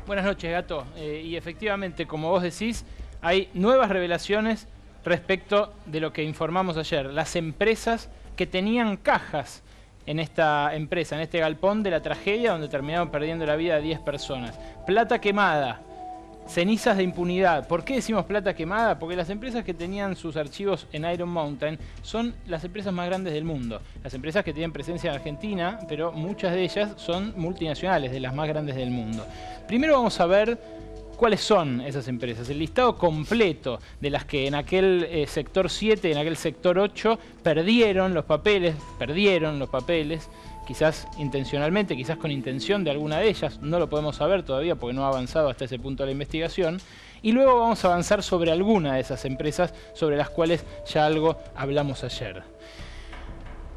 Buenas noches, Gato. Y efectivamente, como vos decís, hay nuevas revelaciones respecto de lo que informamos ayer. Las empresas que tenían cajas en esta empresa, en este galpón de la tragedia donde terminaron perdiendo la vida 10 personas. Plata quemada, cenizas de impunidad. ¿Por qué decimos plata quemada? Porque las empresas que tenían sus archivos en Iron Mountain son las empresas más grandes del mundo. Las empresas que tienen presencia en Argentina, pero muchas de ellas son multinacionales, de las más grandes del mundo. Primero vamos a ver cuáles son esas empresas, el listado completo de las que en aquel sector 7, en aquel sector 8, perdieron los papeles, quizás intencionalmente, quizás con intención de alguna de ellas, no lo podemos saber todavía porque no ha avanzado hasta ese punto de la investigación, y luego vamos a avanzar sobre alguna de esas empresas sobre las cuales ya algo hablamos ayer.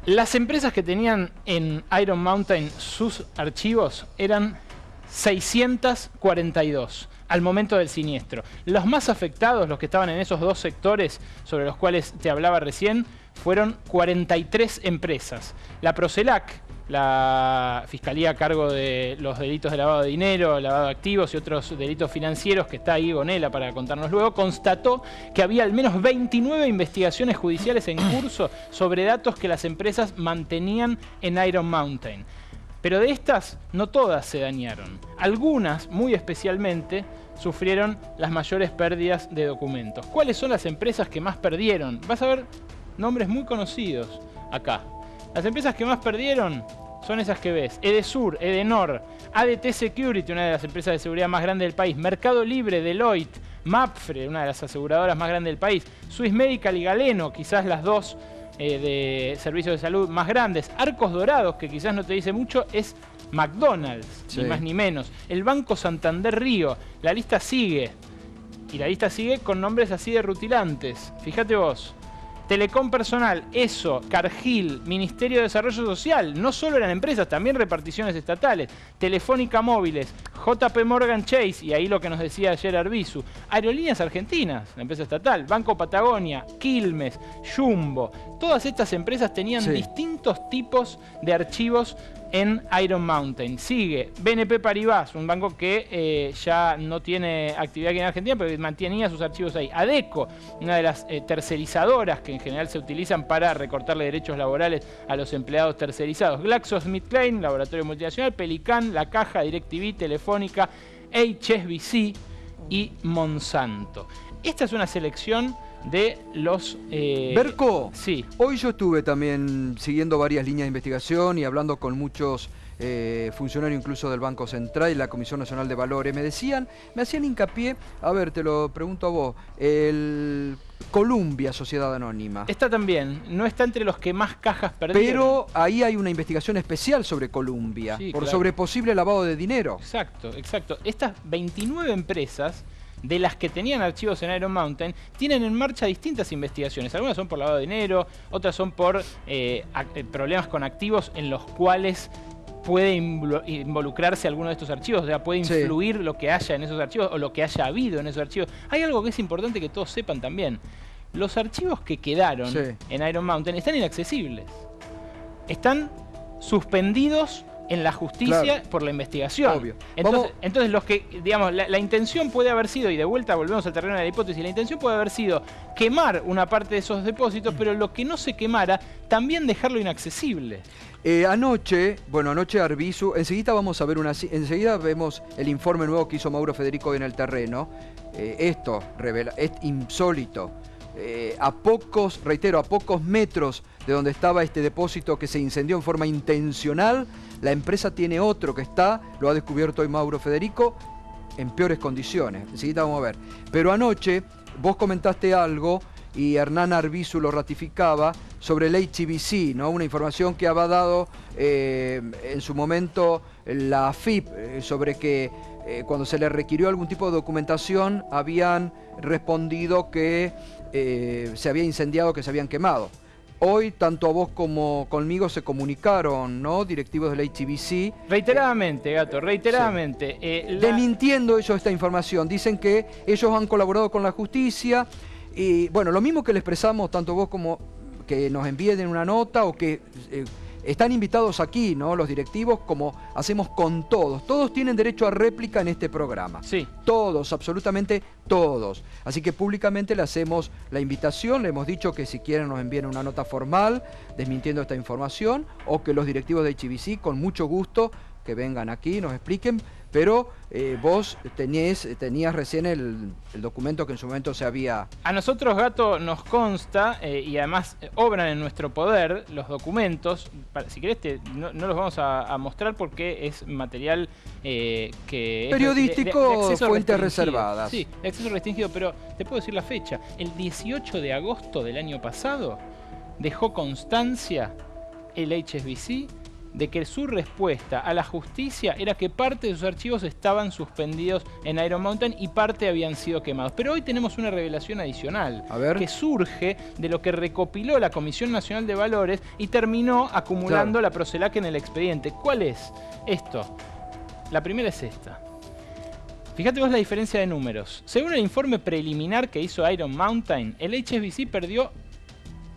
Las empresas que tenían en Iron Mountain sus archivos eran 642 al momento del siniestro. Los más afectados, los que estaban en esos dos sectores sobre los cuales te hablaba recién, fueron 43 empresas. La Procelac, la Fiscalía a cargo de los delitos de lavado de dinero, lavado de activos y otros delitos financieros, que está ahí Gonela para contarnos luego, constató que había al menos 29 investigaciones judiciales en curso sobre datos que las empresas mantenían en Iron Mountain. Pero de estas, no todas se dañaron. Algunas, muy especialmente, sufrieron las mayores pérdidas de documentos. ¿Cuáles son las empresas que más perdieron? Vas a ver nombres muy conocidos acá. Las empresas que más perdieron son esas que ves: Edesur, Edenor, ADT Security, una de las empresas de seguridad más grandes del país, Mercado Libre, Deloitte, Mapfre, una de las aseguradoras más grandes del país, Swiss Medical y Galeno, quizás las dos de servicios de salud más grandes. Arcos Dorados, que quizás no te dice mucho, es McDonald's, sí, ni más ni menos. El Banco Santander Río. La lista sigue. Y la lista sigue con nombres así de rutilantes. Fíjate vos. Telecom Personal, ESO, Cargill, Ministerio de Desarrollo Social, no solo eran empresas, también reparticiones estatales, Telefónica Móviles, JP Morgan Chase, y ahí lo que nos decía ayer Arbizu, Aerolíneas Argentinas, la empresa estatal, Banco Patagonia, Quilmes, Jumbo, todas estas empresas tenían distintos tipos de archivos en Iron Mountain. Sigue BNP Paribas, un banco que ya no tiene actividad aquí en Argentina, pero mantenía sus archivos ahí. Adecco, una de las tercerizadoras que en general se utilizan para recortarle derechos laborales a los empleados tercerizados. GlaxoSmithKline, laboratorio multinacional, Pelican, La Caja, DirecTV, Telefónica, HSBC y Monsanto. Esta es una selección de los... Berco, sí. Hoy yo estuve también siguiendo varias líneas de investigación y hablando con muchos funcionarios incluso del Banco Central y la Comisión Nacional de Valores. Me hacían hincapié, a ver, te lo pregunto a vos, el Columbia Sociedad Anónima. Está también, no está entre los que más cajas perdieron. Pero ahí hay una investigación especial sobre Columbia, sí, sobre posible lavado de dinero. Exacto, exacto. Estas 29 empresas, de las que tenían archivos en Iron Mountain, tienen en marcha distintas investigaciones. Algunas son por lavado de dinero, otras son por problemas con activos en los cuales puede involucrarse alguno de estos archivos, o sea, puede influir lo que haya en esos archivos o lo que haya habido en esos archivos. Hay algo que es importante que todos sepan también. Los archivos que quedaron en Iron Mountain están inaccesibles. Están suspendidos en la justicia por la investigación. Obvio. Entonces los que, digamos, la intención puede haber sido, y de vuelta volvemos al terreno de la hipótesis, la intención puede haber sido quemar una parte de esos depósitos, pero lo que no se quemara, también dejarlo inaccesible. Anoche Arbizu, enseguida vemos el informe nuevo que hizo Mauro Federico en el terreno. Esto revela, es insólito. A pocos metros de donde estaba este depósito que se incendió en forma intencional, la empresa tiene otro que lo ha descubierto hoy Mauro Federico, en peores condiciones. Enseguida vamos a ver. Pero anoche vos comentaste algo y Hernán Arbizu lo ratificaba sobre el HSBC, ¿no? Una información que había dado en su momento la AFIP sobre que cuando se le requirió algún tipo de documentación habían respondido que se había incendiado, que se habían quemado. Hoy, tanto a vos como conmigo se comunicaron, ¿no?, directivos del HSBC. Reiteradamente, Gato, reiteradamente. Desmintiendo ellos esta información. Dicen que ellos han colaborado con la justicia. Y bueno, lo mismo que le expresamos tanto vos como que nos envíen una nota o que están invitados aquí, ¿no? Los directivos, como hacemos con todos. Todos tienen derecho a réplica en este programa. Sí. Todos, absolutamente todos. Así que públicamente le hacemos la invitación, le hemos dicho que si quieren nos envíen una nota formal desmintiendo esta información, o que los directivos de HBC, con mucho gusto, que vengan aquí, nos expliquen. Pero vos tenías recién el documento que en su momento se había... A nosotros, Gato, nos consta, y además obran en nuestro poder los documentos. Si querés, no los vamos a mostrar porque es material que... periodístico, de fuentes reservadas. Sí, de acceso restringido, pero te puedo decir la fecha. El 18 de agosto del año pasado dejó constancia el HSBC de que su respuesta a la justicia era que parte de sus archivos estaban suspendidos en Iron Mountain y parte habían sido quemados. Pero hoy tenemos una revelación adicional que surge de lo que recopiló la Comisión Nacional de Valores y terminó acumulando la Procelac en el expediente. ¿Cuál es esto? La primera es esta. Fíjate vos la diferencia de números. Según el informe preliminar que hizo Iron Mountain, el HSBC perdió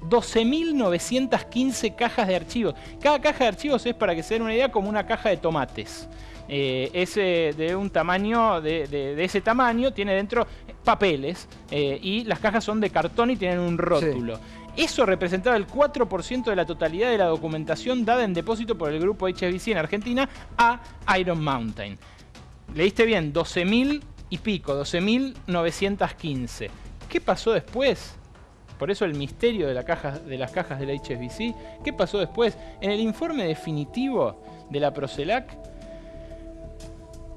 12.915 cajas de archivos. Cada caja de archivos es, para que se den una idea, como una caja de tomates. Es de un tamaño, de ese tamaño, tiene dentro papeles y las cajas son de cartón y tienen un rótulo. Sí. Eso representaba el 4% de la totalidad de la documentación dada en depósito por el grupo HSBC en Argentina a Iron Mountain. Leíste bien, 12.000 y pico, 12.915. ¿Qué pasó después? Por eso el misterio de las cajas del HSBC. ¿Qué pasó después? En el informe definitivo de la Procelac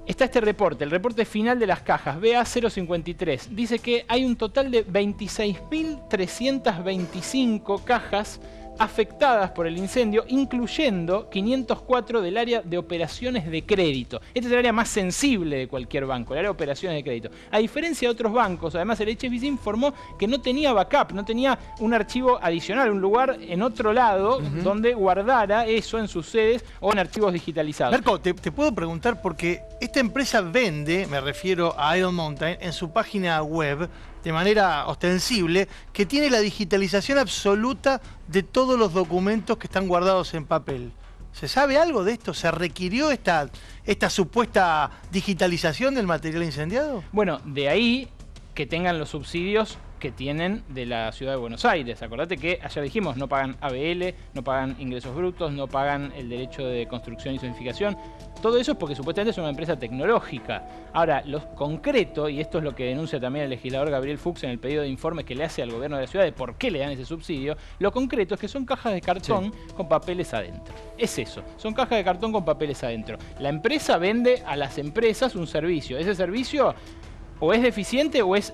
está este reporte, el reporte final de las cajas, BA053. Dice que hay un total de 26.325 cajas afectadas por el incendio, incluyendo 504 del área de operaciones de crédito. Este es el área más sensible de cualquier banco, el área de operaciones de crédito. A diferencia de otros bancos, además el HSBC informó que no tenía backup, no tenía un archivo adicional, un lugar en otro lado donde guardara eso en sus sedes o en archivos digitalizados. Marco, te puedo preguntar, porque esta empresa vende, me refiero a Iron Mountain, en su página web, de manera ostensible, que tiene la digitalización absoluta de todos los documentos que están guardados en papel. ¿Se sabe algo de esto? ¿Se requirió esta supuesta digitalización del material incendiado? Bueno, de ahí que tengan los subsidios que tienen de la Ciudad de Buenos Aires. Acordate que ayer dijimos, no pagan ABL, no pagan ingresos brutos, no pagan el derecho de construcción y zonificación. Todo eso es porque supuestamente es una empresa tecnológica. Ahora, lo concreto, y esto es lo que denuncia también el legislador Gabriel Fuchs en el pedido de informe que le hace al gobierno de la ciudad de por qué le dan ese subsidio, lo concreto es que son cajas de cartón con papeles adentro. Es eso, son cajas de cartón con papeles adentro. La empresa vende a las empresas un servicio. Ese servicio o es deficiente o es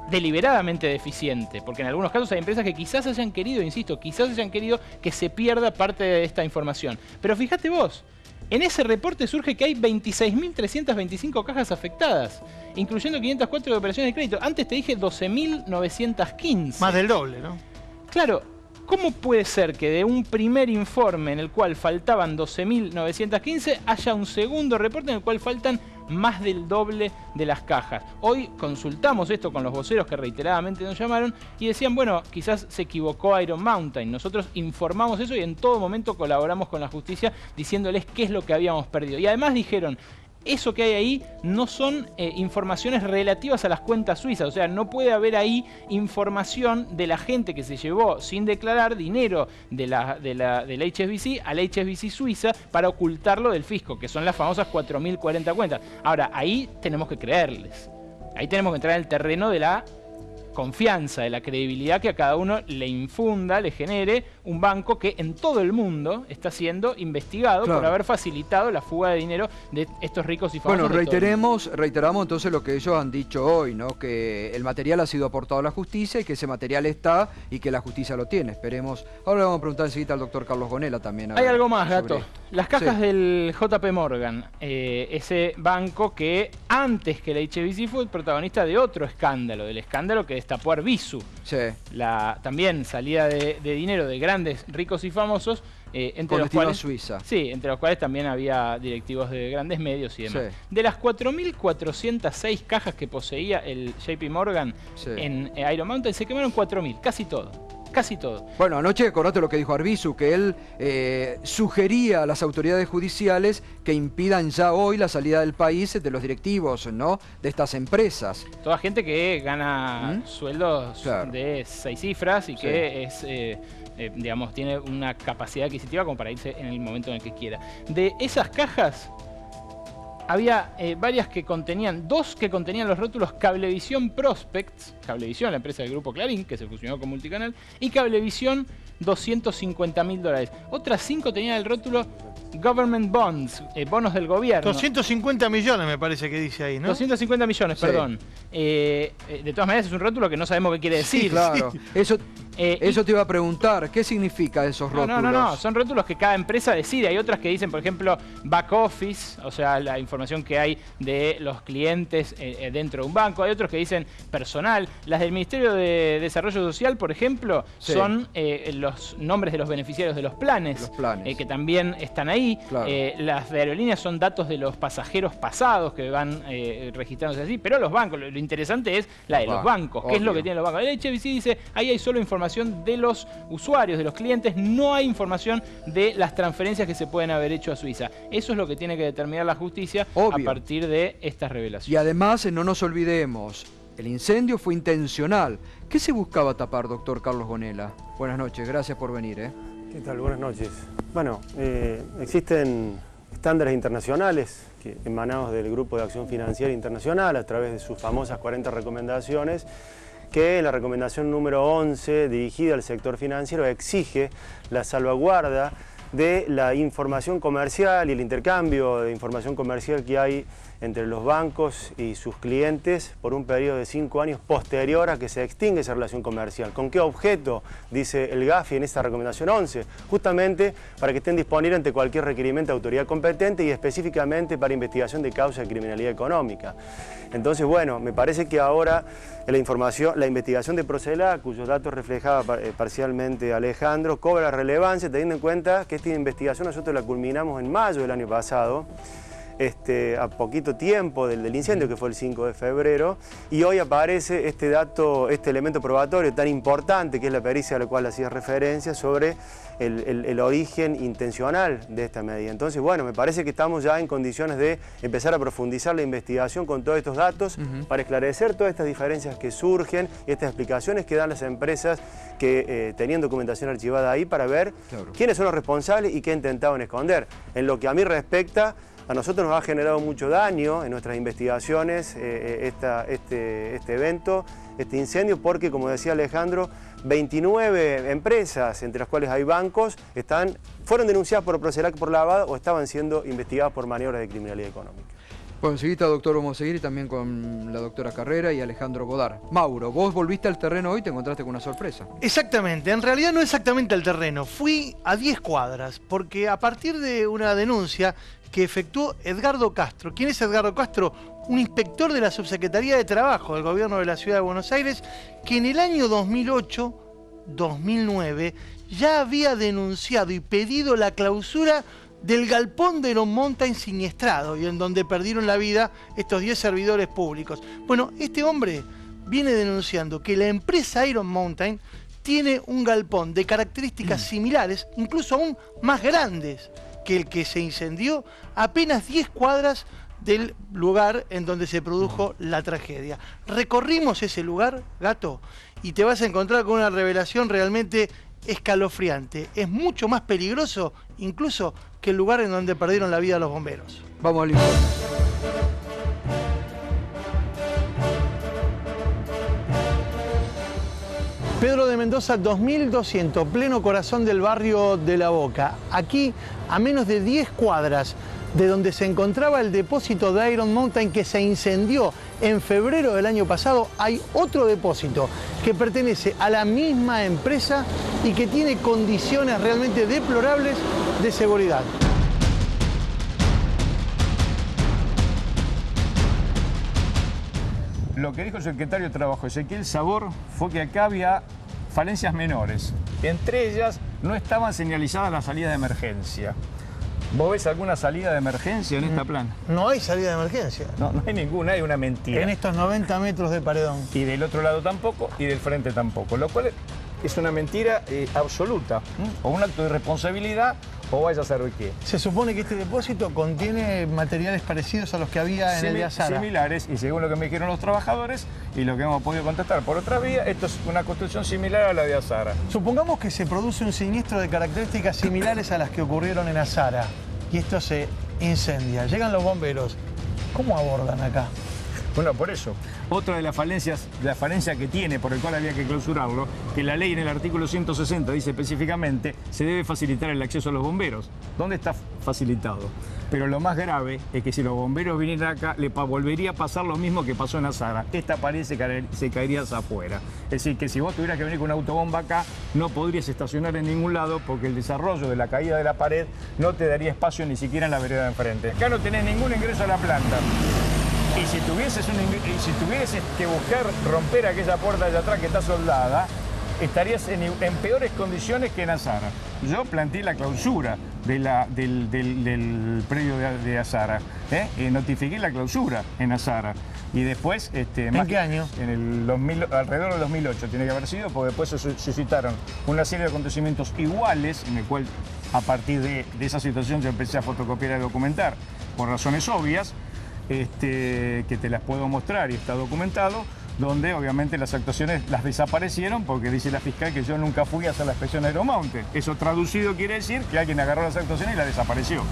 deliberadamente deficiente, porque en algunos casos hay empresas que quizás hayan querido, insisto, quizás hayan querido que se pierda parte de esta información. Pero fíjate vos, en ese reporte surge que hay 26.325 cajas afectadas, incluyendo 504 de operaciones de crédito. Antes te dije 12.915. Más del doble, ¿no? Claro, ¿cómo puede ser que de un primer informe en el cual faltaban 12.915 haya un segundo reporte en el cual faltan más del doble de las cajas? Hoy consultamos esto con los voceros que reiteradamente nos llamaron y decían, bueno, quizás se equivocó Iron Mountain. Nosotros informamos eso y en todo momento colaboramos con la justicia diciéndoles qué es lo que habíamos perdido. Y además dijeron, eso que hay ahí no son informaciones relativas a las cuentas suizas, o sea, no puede haber ahí información de la gente que se llevó sin declarar dinero del HSBC al HSBC Suiza para ocultarlo del fisco, que son las famosas 4.040 cuentas. Ahora, ahí tenemos que creerles, ahí tenemos que entrar en el terreno de la confianza, de la credibilidad que a cada uno le infunda, le genere un banco que en todo el mundo está siendo investigado por haber facilitado la fuga de dinero de estos ricos y famosos. Bueno, reiteramos entonces lo que ellos han dicho hoy, ¿no? Que el material ha sido aportado a la justicia y que ese material está y que la justicia lo tiene. Esperemos. Ahora le vamos a preguntar enseguida al doctor Carlos Gonela también. Hay algo más, Gato. Las cajas del JP Morgan, ese banco que antes que el HSBC fue el protagonista de otro escándalo, del escándalo que destapó Arvizu. Sí. La también salida de dinero de grandes ricos y famosos entre los destino a cuales, Suiza. Sí, entre los cuales también había directivos de grandes medios y demás. Sí. De las 4.406 cajas que poseía el JP Morgan Sí. en Iron Mountain, se quemaron 4.000, casi todo. Casi todo. Bueno, anoche acordate lo que dijo Arbizu, que él sugería a las autoridades judiciales que impidan ya hoy la salida del país de los directivos, ¿no?, de estas empresas. Toda gente que gana sueldos Claro. de 6 cifras y Sí. que es, digamos, tiene una capacidad adquisitiva como para irse en el momento en el que quiera. De esas cajas, había varias que contenían, 2 que contenían los rótulos Cablevisión Prospects, Cablevisión, la empresa del grupo Clarín, que se fusionó con Multicanal, y Cablevisión, $250.000. Otras 5 tenían el rótulo Government Bonds, bonos del gobierno. 250 millones me parece que dice ahí, ¿no? 250 millones, Sí. perdón. De todas maneras es un rótulo que no sabemos qué quiere decir. Sí, claro. Eso Y- te iba a preguntar, ¿qué significa esos No, rótulos? no, son rótulos que cada empresa decide. Hay otras que dicen, por ejemplo, back office, o sea, la información que hay de los clientes dentro de un banco. Hay otros que dicen personal. Las del Ministerio de Desarrollo Social, por ejemplo, Sí. son los nombres de los beneficiarios de los planes, Los planes. que también están ahí. Claro. Las de aerolíneas son datos de los pasajeros pasados que van registrándose así. Pero los bancos, lo interesante es la de los bancos. ¿Qué es lo obvio. que tienen los bancos? El HSBC dice, ahí hay solo información de los usuarios, de los clientes, no hay información de las transferencias que se pueden haber hecho a Suiza. Eso es lo que tiene que determinar la justicia Obvio. a partir de estas Y revelaciones. además, no nos olvidemos, el incendio fue intencional. ¿Qué se buscaba tapar, doctor Carlos Gonella? Buenas noches, gracias por venir. ¿Qué tal? Buenas noches. Bueno, existen estándares internacionales emanados del Grupo de Acción Financiera Internacional a través de sus famosas 40 recomendaciones, que la recomendación número 11, dirigida al sector financiero, exige la salvaguarda de la información comercial y el intercambio de información comercial que hay entre los bancos y sus clientes por un periodo de 5 años posterior a que se extingue esa relación comercial. ¿Con qué objeto? Dice el GAFI en esta recomendación 11, justamente para que estén disponibles ante cualquier requerimiento de autoridad competente y específicamente para investigación de causa de criminalidad económica. Entonces, bueno, me parece que ahora la investigación de Procelac, cuyos datos reflejaba parcialmente Alejandro, cobra relevancia teniendo en cuenta que esta investigación nosotros la culminamos en mayo del año pasado, a poquito tiempo del incendio, que fue el 5 de febrero, y hoy aparece este dato, este elemento probatorio tan importante, que es la pericia a la cual hacía referencia, sobre el origen intencional de esta medida. Entonces, bueno, me parece que estamos ya en condiciones de empezar a profundizar la investigación con todos estos datos para esclarecer todas estas diferencias que surgen y estas explicaciones que dan las empresas que tenían documentación archivada ahí, para ver quiénes son los responsables y qué intentaban esconder. En lo que a mí respecta, a nosotros nos ha generado mucho daño en nuestras investigaciones este evento, este incendio, porque, como decía Alejandro, 29 empresas, entre las cuales hay bancos, fueron denunciadas por Procelac por lavado o estaban siendo investigadas por maniobras de criminalidad económica. Bueno, enseguida, doctor, vamos a seguir, y también con la doctora Carrera y Alejandro Godard. Mauro, vos volviste al terreno hoy y te encontraste con una sorpresa. Exactamente, en realidad no exactamente al terreno, fui a 10 cuadras, porque a partir de una denuncia que efectuó Edgardo Castro. ¿Quién es Edgardo Castro? Un inspector de la Subsecretaría de Trabajo del Gobierno de la Ciudad de Buenos Aires, que en el año 2008-2009 ya había denunciado y pedido la clausura del galpón de Iron Mountain siniestrado, y en donde perdieron la vida estos 10 servidores públicos. Bueno, este hombre viene denunciando que la empresa Iron Mountain tiene un galpón de características similares, incluso aún más grandes que el que se incendió, apenas 10 cuadras del lugar en donde se produjo la tragedia. Recorrimos ese lugar, Gato, y te vas a encontrar con una revelación realmente escalofriante. Es mucho más peligroso incluso que el lugar en donde perdieron la vida los bomberos. Vamos al informe. Pedro de Mendoza 2200, pleno corazón del barrio de La Boca. Aquí, a menos de 10 cuadras de donde se encontraba el depósito de Iron Mountain que se incendió en febrero del año pasado, hay otro depósito que pertenece a la misma empresa y que tiene condiciones realmente deplorables de seguridad. Lo que dijo el secretario de Trabajo, Ezequiel Sabor, fue que acá había falencias menores. Entre ellas no estaban señalizadas las salidas de emergencia. ¿Vos ves alguna salida de emergencia en esta planta? No hay salida de emergencia. No, no hay ninguna, hay una mentira. En estos 90 metros de paredón. Y del otro lado tampoco, y del frente tampoco. Lo cual es una mentira absoluta. O un acto de irresponsabilidad, o vaya a saber qué. Se supone que este depósito contiene materiales parecidos a los que había en el de Azara. Similares, y según lo que me dijeron los trabajadores, y lo que hemos podido contestar por otra vía, esto es una construcción similar a la de Azara. Supongamos que se produce un siniestro de características similares a las que ocurrieron en Azara, y esto se incendia. Llegan los bomberos. ¿Cómo abordan acá? Bueno, por eso. Otra de las falencias, la falencia que tiene, por el cual había que clausurarlo, que la ley en el artículo 160 dice específicamente, se debe facilitar el acceso a los bomberos. ¿Dónde está facilitado? Pero lo más grave es que si los bomberos vinieran acá, le volvería a pasar lo mismo que pasó en Azara. Esta pared se caería hacia afuera. Es decir, que si vos tuvieras que venir con una autobomba acá, no podrías estacionar en ningún lado porque el desarrollo de la caída de la pared no te daría espacio ni siquiera en la vereda de enfrente. Acá no tenés ningún ingreso a la planta. Y si tuvieses que buscar romper aquella puerta de atrás que está soldada, estarías en peores condiciones que en Azara. Yo planteé la clausura del predio de Azara. Notifiqué la clausura en Azara. Y después... ¿En qué año? Alrededor del 2008 tiene que haber sido, porque después se suscitaron una serie de acontecimientos iguales, en el cual a partir de esa situación yo empecé a fotocopiar y documentar, por razones obvias, que te las puedo mostrar y está documentado, donde obviamente las actuaciones las desaparecieron porque dice la fiscal que yo nunca fui a hacer la inspección Aeromonte. Eso traducido quiere decir que alguien agarró las actuaciones y las desapareció.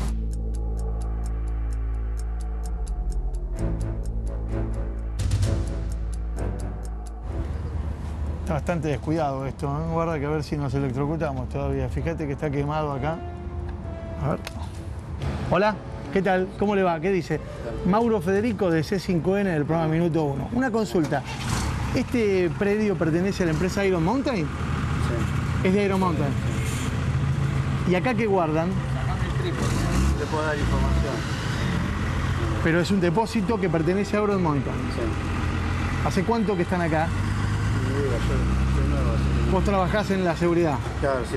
Está bastante descuidado esto, ¿eh? Guarda que a ver si nos electrocutamos todavía. Fíjate que está quemado acá. A ver. Hola. ¿Qué tal? ¿Cómo le va? ¿Qué dice? Mauro Federico de C5N del programa Minuto 1. Una consulta. ¿Este predio pertenece a la empresa Iron Mountain? Sí. Es de Iron Mountain. ¿Y acá qué guardan? Acá en el trípode. Le puedo dar información. Pero es un depósito que pertenece a Iron Mountain. Sí. ¿Hace cuánto que están acá? Yo nuevo. ¿Vos trabajás en la seguridad? Claro, sí,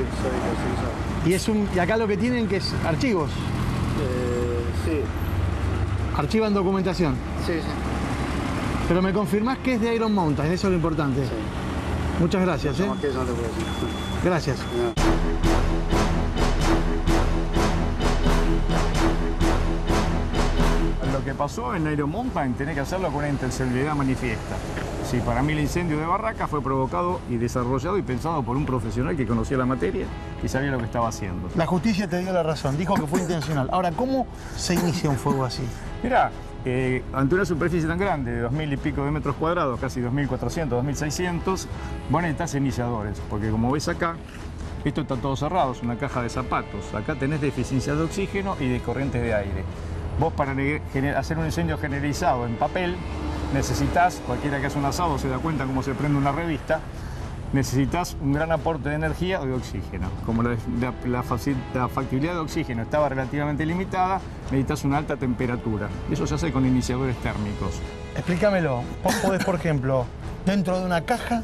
soy Y acá lo que tienen que es archivos. Sí. Archivan documentación. Sí. Pero me confirmás que es de Iron Mountain, eso es lo importante. Sí. Muchas gracias. No, que eso no te puedo decir. Gracias. No. Lo que pasó en Iron Mountain tenés que hacerlo con una intencionalidad manifiesta. Sí, para mí el incendio de Barraca fue provocado y desarrollado y pensado por un profesional que conocía la materia y sabía lo que estaba haciendo. La justicia te dio la razón, dijo que fue intencional. Ahora, ¿cómo se inicia un fuego así? Mirá, ante una superficie tan grande, de 2000 y pico de metros cuadrados, casi 2400, 2600, vos necesitas iniciadores, porque como ves acá, esto está todo cerrado, es una caja de zapatos. Acá tenés deficiencia de oxígeno y de corrientes de aire. Vos para hacer un incendio generalizado en papel, necesitas, cualquiera que hace un asado se da cuenta cómo se prende una revista, necesitas un gran aporte de energía o de oxígeno. Como la factibilidad de oxígeno estaba relativamente limitada, necesitas una alta temperatura. Eso se hace con iniciadores térmicos. Explícamelo. Vos podés, por ejemplo, dentro de una caja,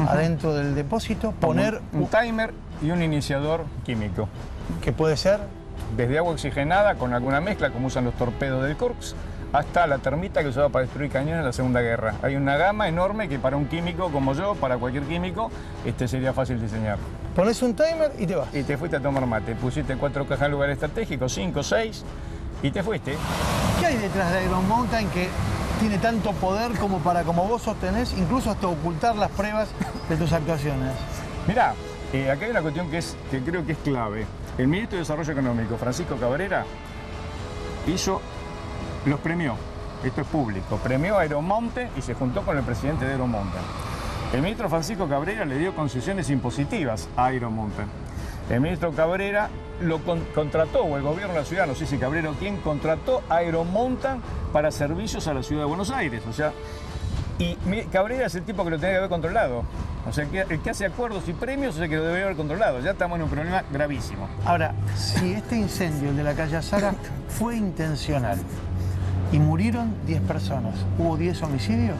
adentro del depósito, poner un timer y un iniciador químico. ¿Qué puede ser? Desde agua oxigenada con alguna mezcla, como usan los torpedos del Corps, hasta la termita que usaba para destruir cañones en la Segunda Guerra. Hay una gama enorme que para un químico como yo, para cualquier químico, sería fácil diseñar. Pones un timer y te vas. Y te fuiste a tomar mate. Pusiste 4 cajas en lugar estratégico, 5, 6, y te fuiste. ¿Qué hay detrás de Iron Mountain que tiene tanto poder como vos sostenés, incluso hasta ocultar las pruebas de tus actuaciones? Mirá, acá hay una cuestión que creo que es clave. El ministro de Desarrollo Económico, Francisco Cabrera, los premió, esto es público, premió a Iron Mountain y se juntó con el presidente de Iron Mountain. El ministro Francisco Cabrera le dio concesiones impositivas a Iron Mountain. El ministro Cabrera lo contrató, o el gobierno de la ciudad, no sé si Cabrera o quién, contrató a Iron Mountain para servicios a la ciudad de Buenos Aires. O sea, y Cabrera es el tipo que lo tenía que haber controlado. O sea, el que hace acuerdos y premios es el que lo debería haber controlado. Ya estamos en un problema gravísimo. Ahora, si este incendio, el de la calle Azara, fue intencional y murieron 10 personas, ¿hubo 10 homicidios?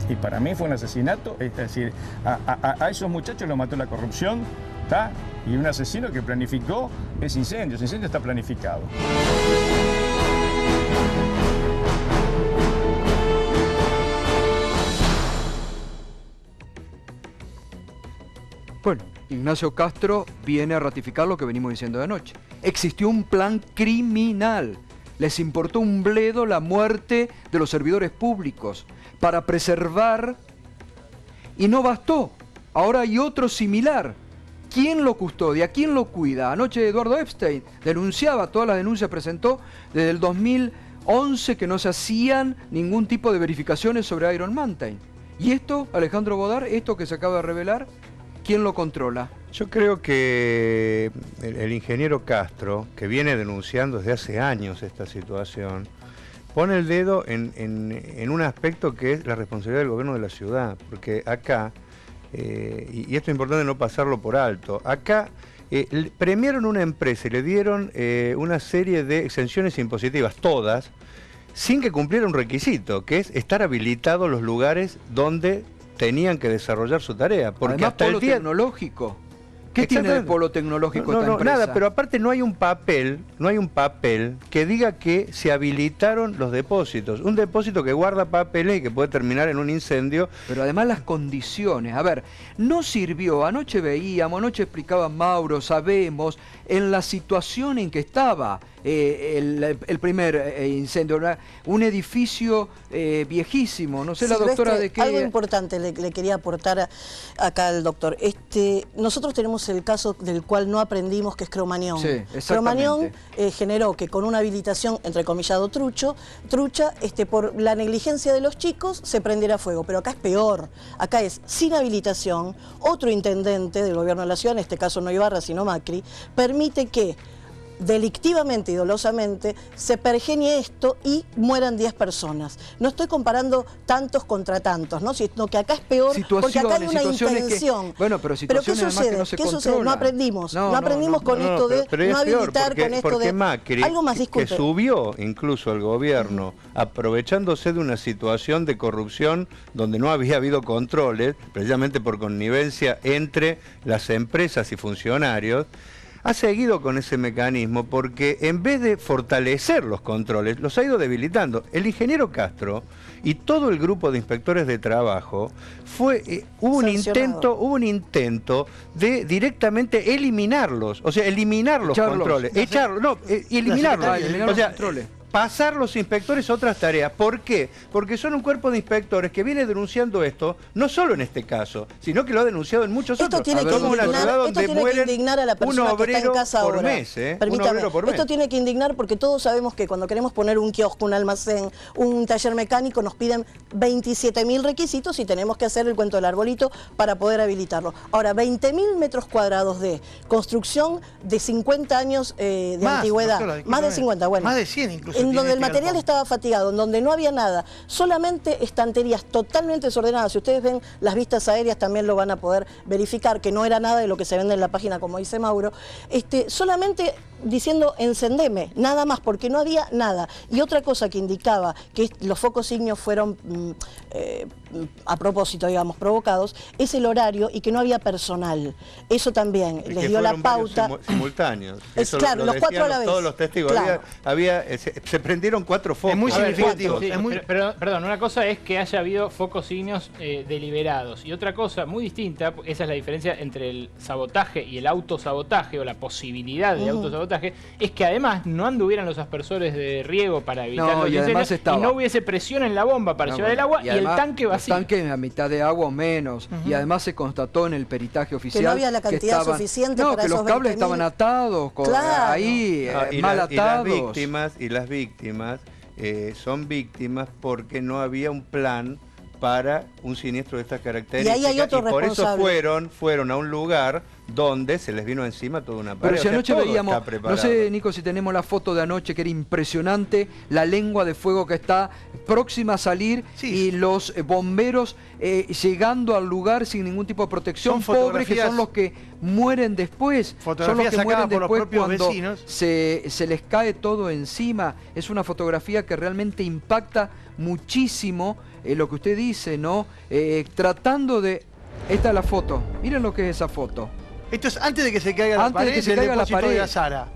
Y para mí fue un asesinato, es decir, a esos muchachos los mató la corrupción, ¿está? Y un asesino que planificó ese incendio está planificado. Bueno, Ignacio Castro viene a ratificar lo que venimos diciendo de anoche. Existió un plan criminal. Les importó un bledo la muerte de los servidores públicos para preservar, y no bastó. Ahora hay otro similar. ¿Quién lo custodia? ¿Quién lo cuida? Anoche Eduardo Epstein denunciaba, todas las denuncias presentó desde el 2011 que no se hacían ningún tipo de verificaciones sobre Iron Mountain. Y esto, Alejandro Bodar, esto que se acaba de revelar, ¿quién lo controla? Yo creo que el ingeniero Castro, que viene denunciando desde hace años esta situación, pone el dedo en un aspecto que es la responsabilidad del gobierno de la ciudad, porque acá, y esto es importante no pasarlo por alto, acá premiaron una empresa y le dieron una serie de exenciones impositivas, todas, sin que cumpliera un requisito, que es estar habilitados los lugares donde tenían que desarrollar su tarea. Porque además, hasta polo el día tecnológico. ¿Qué tiene de polo tecnológico esta empresa? Nada, pero aparte no hay un papel que diga que se habilitaron los depósitos. Un depósito que guarda papeles y que puede terminar en un incendio. Pero además las condiciones, a ver, no sirvió, anoche veíamos, anoche explicaba Mauro, sabemos, en la situación en que estaba el primer incendio, un edificio viejísimo, no sé la doctora de qué... Algo importante le quería aportar acá al doctor. Nosotros tenemos el caso del cual no aprendimos, que es Cromañón. Sí, exactamente. Cromañón generó que con una habilitación, entrecomillado, trucha, por la negligencia de los chicos se prendiera fuego. Pero acá es peor. Acá es sin habilitación, otro intendente del gobierno de la ciudad, en este caso no Ibarra sino Macri, permite que delictivamente y dolosamente se pergenie esto y mueran 10 personas. No estoy comparando tantos contra tantos, ¿no? Sino que acá es peor porque acá hay una intención. Bueno, pero situaciones además que no se controlan. ¿Qué sucede? No aprendimos. No aprendimos con esto de no habilitar, con esto de... Macri, algo más, que subió incluso al gobierno, aprovechándose de una situación de corrupción donde no había habido controles, precisamente por connivencia entre las empresas y funcionarios, ha seguido con ese mecanismo porque en vez de fortalecer los controles, los ha ido debilitando. El ingeniero Castro y todo el grupo de inspectores de trabajo hubo un intento de directamente eliminarlos, o sea, eliminar los controles, eliminarlos, o sea, pasar los inspectores a otras tareas. ¿Por qué? Porque son un cuerpo de inspectores que viene denunciando esto, no solo en este caso, sino que lo ha denunciado en muchos otros. Esto tiene que indignar a la persona que está en casa ahora. Permítame, esto tiene que indignar porque todos sabemos que cuando queremos poner un kiosco, un almacén, un taller mecánico, nos piden 27.000 requisitos y tenemos que hacer el cuento del arbolito para poder habilitarlo. Ahora, 20.000 metros cuadrados de construcción de 50 años de antigüedad. Doctora, más de 50, bueno. Más de 100 incluso. En donde el material estaba fatigado, en donde no había nada, solamente estanterías totalmente desordenadas. Si ustedes ven las vistas aéreas también lo van a poder verificar, que no era nada de lo que se vende en la página, como dice Mauro, solamente diciendo encendeme, nada más, porque no había nada. Y otra cosa que indicaba que los focos ígneos fueron a propósito, digamos, provocados, es el horario y que no había personal. Eso también les dio la pauta. Simultáneos. Claro, los 4 a la vez. Todos los testigos. Claro. Se prendieron 4 focos. Es muy significativo. Sí, perdón, una cosa es que haya habido focos ígneos deliberados. Y otra cosa muy distinta, esa es la diferencia entre el sabotaje y el autosabotaje, o la posibilidad de autosabotaje, es que además no anduvieran los aspersores de riego para evitar los incendios y no hubiese presión en la bomba para llevar el agua y además, el tanque vacío. El tanque a mitad de agua o menos. Y además se constató en el peritaje oficial que no había la cantidad suficiente para que los cables estaban atados, ahí mal atados. Y las víctimas son víctimas porque no había un plan para un siniestro de estas características. Y ahí hay otro responsable. Por eso fueron a un lugar donde se les vino encima toda una pared. Pero si anoche veíamos, no sé, Nico, si tenemos la foto de anoche, que era impresionante, la lengua de fuego que está próxima a salir y los bomberos llegando al lugar sin ningún tipo de protección, pobres que son los que mueren después. Son los que mueren después cuando se les cae todo encima. Es una fotografía que realmente impacta muchísimo lo que usted dice, ¿no? Tratando de... Esta es la foto. Miren lo que es esa foto. Esto es antes de que se caiga la Antes pared de que se del caiga la depósito pared. de Azara.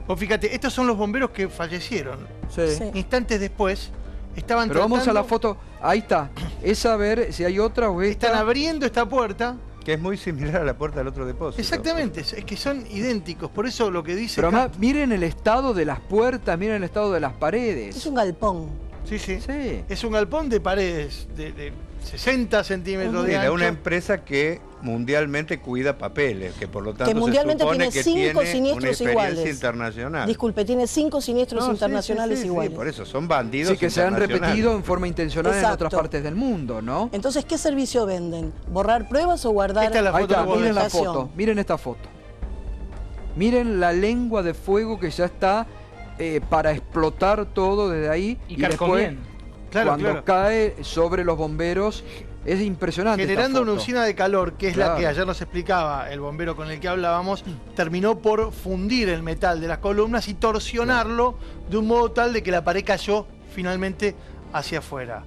Vos fíjate, estos son los bomberos que fallecieron. Sí. Sí. Instantes después estaban Pero vamos a la tratando- foto. Ahí está. Esa, a ver si hay otra o esta. Están abriendo esta puerta. Que es muy similar a la puerta del otro depósito. Exactamente, es que son idénticos. Por eso lo que dice... Pero acá- además, miren el estado de las puertas, miren el estado de las paredes. Es un galpón. Sí, sí. Sí. Es un galpón de paredes de 60 centímetros de Era ancho. una empresa que mundialmente cuida papeles, que por lo tanto mundialmente se supone tiene que 5 tiene una siniestros experiencia iguales. internacional. Disculpe, tiene 5 siniestros No, sí, internacionales sí, sí, sí, iguales. por eso, son bandidos Sí, que se han internacionales. repetido en forma intencional en Exacto. otras partes del mundo, ¿no? Entonces, ¿qué servicio venden? ¿Borrar pruebas o guardar Esta es la Ahí foto está, que vos miren la ves. documentación? foto, miren esta foto. Miren la lengua de fuego que ya está para explotar todo desde ahí. Y después, carcomiendo. Claro, cuando claro. cae sobre los bomberos, es impresionante. esta Generando una foto. usina de calor, que es la Claro. que ayer nos explicaba el bombero con el que hablábamos, terminó por fundir el metal de las columnas y torsionarlo de un modo tal de que la pared cayó finalmente hacia afuera.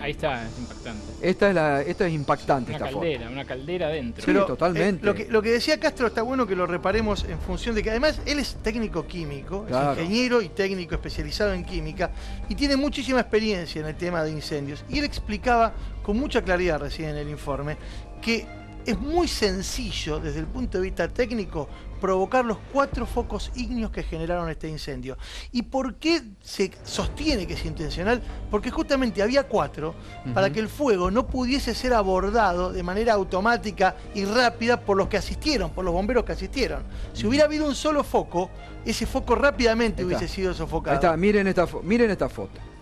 Ahí está, es impactante. Esta es impactante, Una esta caldera, foto. una caldera adentro. Sí, totalmente. Lo que decía Castro está bueno que lo reparemos en función de que además él es técnico químico, Claro. es ingeniero y técnico especializado en química y tiene muchísima experiencia en el tema de incendios. Y él explicaba con mucha claridad recién en el informe que es muy sencillo desde el punto de vista técnico provocar los 4 focos ígneos que generaron este incendio. ¿Y por qué se sostiene que es intencional? Porque justamente había 4 para que el fuego no pudiese ser abordado de manera automática y rápida por los que asistieron, por los bomberos que asistieron. Si hubiera habido un solo foco, ese foco rápidamente Ahí está. hubiese sido sofocado. Ahí está, miren esta foto.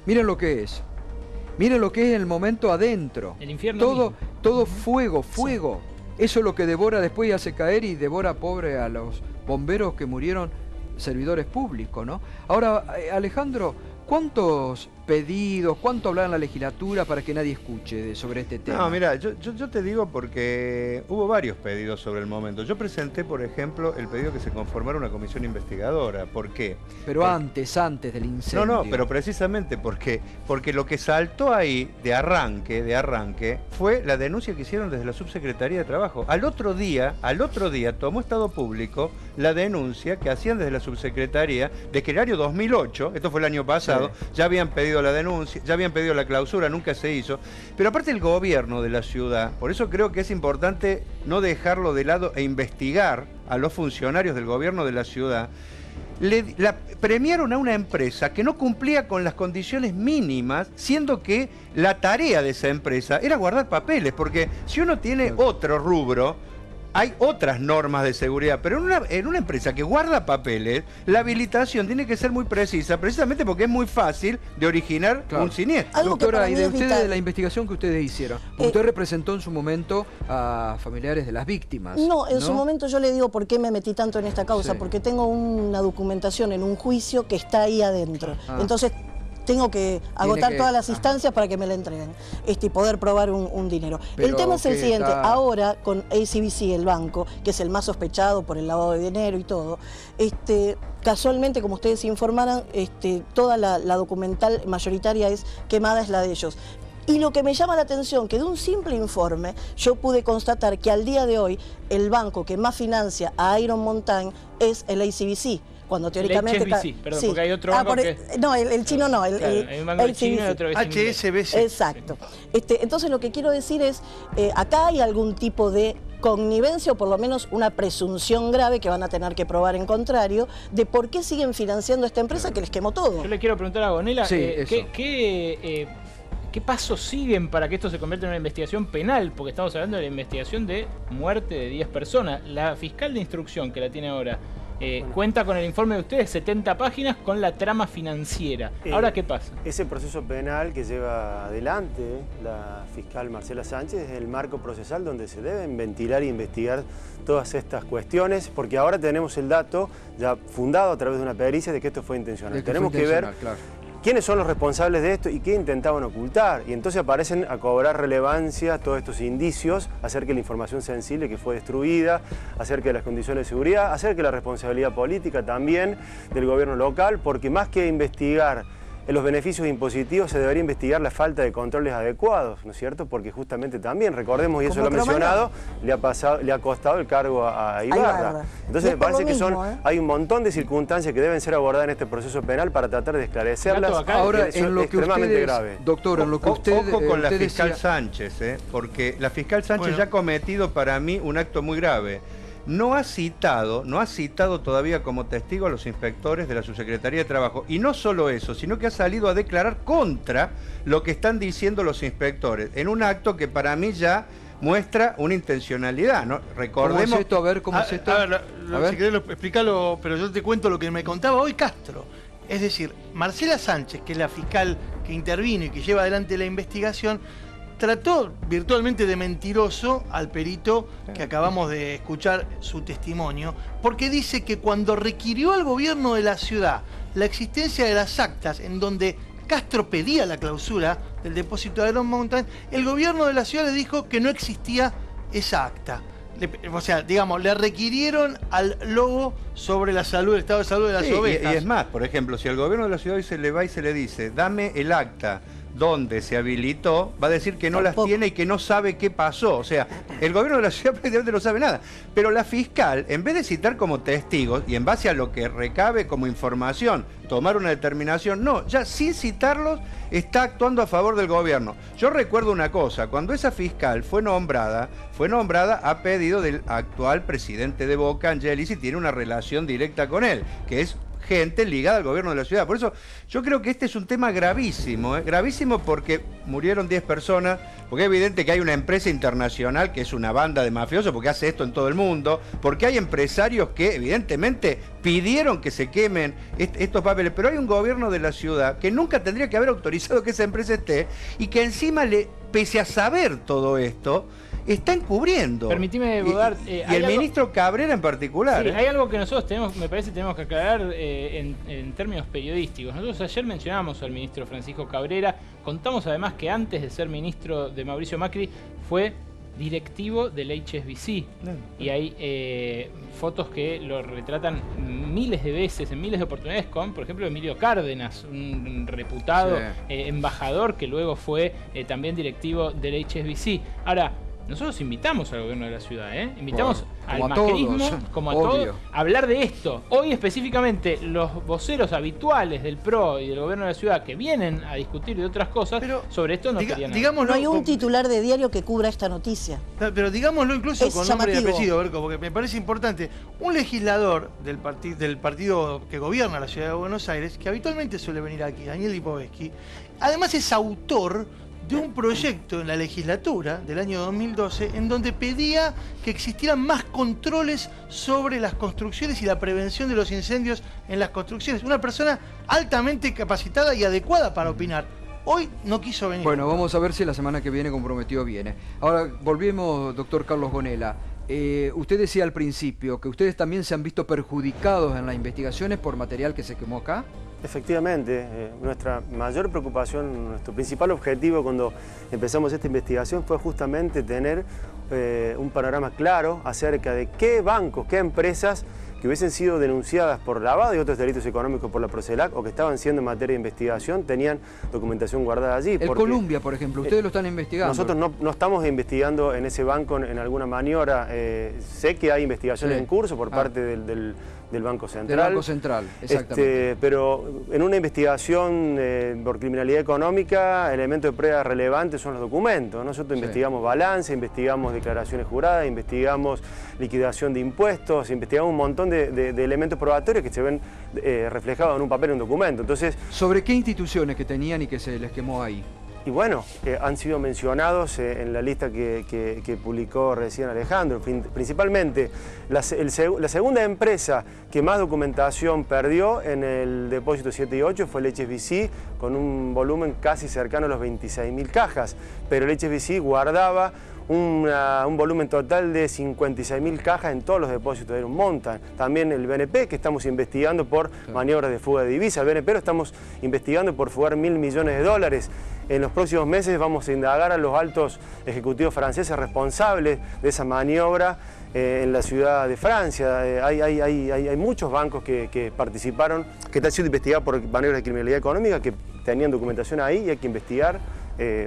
Miren lo que es. Miren lo que es el momento adentro. El infierno Todo, mismo. todo fuego, fuego. Eso es lo que devora después y hace caer y devora pobre a los bomberos que murieron, servidores públicos, ¿no? Ahora, Alejandro, ¿cuántos pedidos, cuánto hablar en la legislatura para que nadie escuche sobre este tema? No, mira, yo te digo porque hubo varios pedidos sobre el momento. Yo presenté, por ejemplo, el pedido que se conformara una comisión investigadora. ¿Por qué? Pero antes del incendio. No, pero precisamente porque lo que saltó ahí de arranque, fue la denuncia que hicieron desde la Subsecretaría de Trabajo. Al otro día tomó Estado Público la denuncia que hacían desde la Subsecretaría de que el año 2008, esto fue el año pasado, ya habían pedido la denuncia, ya habían pedido la clausura, nunca se hizo. Pero aparte el gobierno de la ciudad, por eso creo que es importante no dejarlo de lado e investigar a los funcionarios del gobierno de la ciudad, premiaron a una empresa que no cumplía con las condiciones mínimas, siendo que la tarea de esa empresa era guardar papeles, porque si uno tiene otro rubro, hay otras normas de seguridad, pero en una empresa que guarda papeles, la habilitación tiene que ser muy precisa, precisamente porque es muy fácil de originar un siniestro. Algo que Doctora, para y mí de es ustedes, vital. de la investigación que ustedes hicieron, usted representó en su momento a familiares de las víctimas. No, en su momento yo le digo por qué me metí tanto en esta causa, Sí. porque tengo una documentación en un juicio que está ahí adentro. Ah. Entonces tengo que agotar que- todas las instancias para que me la entreguen y poder probar un dinero. Pero el tema es el que siguiente, está- ahora con ACBC, el banco, que es el más sospechado por el lavado de dinero y todo, casualmente, como ustedes informaran, toda la documental mayoritaria es quemada, es la de ellos. Y lo que me llama la atención, que de un simple informe yo pude constatar que al día de hoy el banco que más financia a Iron Mountain es el ACBC. Cuando teóricamente... HSBC, perdón, porque hay otro banco No, el chino no, el Claro, hay un banco chino y otro que es inglés. HSBC. Exacto. Entonces lo que quiero decir es, acá hay algún tipo de connivencia o por lo menos una presunción grave que van a tener que probar en contrario de por qué siguen financiando esta empresa que les quemó todo. Yo le quiero preguntar a Gonela, Sí, eso. ¿qué pasos siguen para que esto se convierta en una investigación penal? Porque estamos hablando de la investigación de muerte de 10 personas. La fiscal de instrucción que la tiene ahora cuenta con el informe de ustedes, 70 páginas, con la trama financiera. ¿Ahora qué pasa? Ese proceso penal que lleva adelante la fiscal Marcela Sánchez es el marco procesal donde se deben ventilar e investigar todas estas cuestiones, porque ahora tenemos el dato ya fundado a través de una pericia de que esto fue intencional. De que fue Tenemos que ver intencional, claro. quiénes son los responsables de esto y qué intentaban ocultar. Y entonces aparecen a cobrar relevancia todos estos indicios acerca de la información sensible que fue destruida, acerca de las condiciones de seguridad, acerca de la responsabilidad política también del gobierno local, porque más que investigar en los beneficios impositivos se debería investigar la falta de controles adecuados, ¿no es cierto? Porque justamente también, recordemos, y eso lo he mencionado, le ha costado el cargo a Ibarra. Entonces me parece que hay un montón de circunstancias que deben ser abordadas en este proceso penal para tratar de esclarecerlas. Ahora, en lo que ustedes, doctor, en lo que usted ojo con la fiscal decía... Sánchez, porque la fiscal Sánchez ya ha cometido para mí un acto muy grave. No ha citado todavía como testigo a los inspectores de la Subsecretaría de Trabajo. Y no solo eso, sino que ha salido a declarar contra lo que están diciendo los inspectores, en un acto que para mí ya muestra una intencionalidad, ¿no? Recordemos... ¿Cómo es esto? A ver, ¿cómo es esto? A ver, si querés explícalo, pero yo te cuento lo que me contaba hoy Castro. Es decir, Marcela Sánchez, que es la fiscal que intervino y que lleva adelante la investigación, trató virtualmente de mentiroso al perito que acabamos de escuchar su testimonio, porque dice que cuando requirió al gobierno de la ciudad la existencia de las actas en donde Castro pedía la clausura del depósito de Iron Mountain, el gobierno de la ciudad le dijo que no existía esa acta. O sea, digamos, le requirieron al lobo sobre la salud, el estado de salud de las ovejas. Y es más, por ejemplo, si al gobierno de la ciudad se le va y se le dice, dame el acta donde se habilitó, va a decir que no las tiene y que no sabe qué pasó. O sea, el gobierno de la ciudad prácticamente no sabe nada. Pero la fiscal, en vez de citar como testigos y en base a lo que recabe como información, tomar una determinación, no, ya sin citarlos está actuando a favor del gobierno. Yo recuerdo una cosa, cuando esa fiscal fue nombrada a pedido del actual presidente de Boca, Angelis, y tiene una relación directa con él, que es gente ligada al gobierno de la ciudad. Por eso yo creo que este es un tema gravísimo, gravísimo porque murieron 10 personas, porque es evidente que hay una empresa internacional que es una banda de mafiosos, porque hace esto en todo el mundo, porque hay empresarios que evidentemente pidieron que se quemen estos papeles, pero hay un gobierno de la ciudad que nunca tendría que haber autorizado que esa empresa esté y que encima, pese a saber todo esto, está encubriendo. Permitime dudar. Y el ministro Cabrera en particular. Sí, hay algo que nosotros me parece tenemos que aclarar en términos periodísticos. Nosotros ayer mencionamos al ministro Francisco Cabrera, contamos además que antes de ser ministro de Mauricio Macri fue directivo del HSBC. Y hay fotos que lo retratan miles de veces, en miles de oportunidades con, por ejemplo, Emilio Cárdenas, un reputado embajador que luego fue también directivo del HSBC. Ahora, nosotros invitamos al gobierno de la ciudad, invitamos al macrismo, como a todos, a hablar de esto. Hoy específicamente los voceros habituales del PRO y del gobierno de la ciudad que vienen a discutir de otras cosas, pero sobre esto no querían nada. No hay un titular de diario que cubra esta noticia. Pero digámoslo incluso con nombre y apellido, Berco, porque me parece importante. Un legislador del partido que gobierna la ciudad de Buenos Aires, que habitualmente suele venir aquí, Daniel Lipovetsky, además es autor de un proyecto en la legislatura del año 2012 en donde pedía que existieran más controles sobre las construcciones y la prevención de los incendios en las construcciones. Una persona altamente capacitada y adecuada para opinar. Hoy no quiso venir. Bueno, vamos a ver si la semana que viene comprometido viene. Ahora, volvemos, doctor Carlos Gonella. Usted decía al principio que ustedes también se han visto perjudicados en las investigaciones por material que se quemó acá. Efectivamente, nuestra mayor preocupación, nuestro principal objetivo cuando empezamos esta investigación fue justamente tener un panorama claro acerca de qué bancos, qué empresas que hubiesen sido denunciadas por lavado y otros delitos económicos por la Procelac o que estaban siendo en materia de investigación tenían documentación guardada allí. El Columbia, por ejemplo, ustedes lo están investigando. Nosotros no estamos investigando en ese banco en alguna maniobra. Sé que hay investigaciones en curso por parte del Banco Central. Del Banco Central, exactamente. Pero en una investigación por criminalidad económica, elementos de prueba relevantes son los documentos. Nosotros investigamos balance, investigamos declaraciones juradas, investigamos liquidación de impuestos, investigamos un montón de elementos probatorios que se ven reflejados en un papel, en un documento. Entonces, ¿sobre qué instituciones que tenían y que se les quemó ahí? Y bueno, han sido mencionados en la lista que publicó recién Alejandro. Principalmente, la segunda empresa que más documentación perdió en el depósito 7 y 8 fue el HSBC, con un volumen casi cercano a los 26.000 cajas. Pero el HSBC guardaba un volumen total de 56.000 cajas en todos los depósitos de Iron Mountain. También el BNP, que estamos investigando por maniobras de fuga de divisas. El BNP lo estamos investigando por fugar $1.000 millones. En los próximos meses vamos a indagar a los altos ejecutivos franceses responsables de esa maniobra en la ciudad de Francia. Hay muchos bancos que participaron, que están siendo investigados por maniobras de criminalidad económica, que tenían documentación ahí y hay que investigar,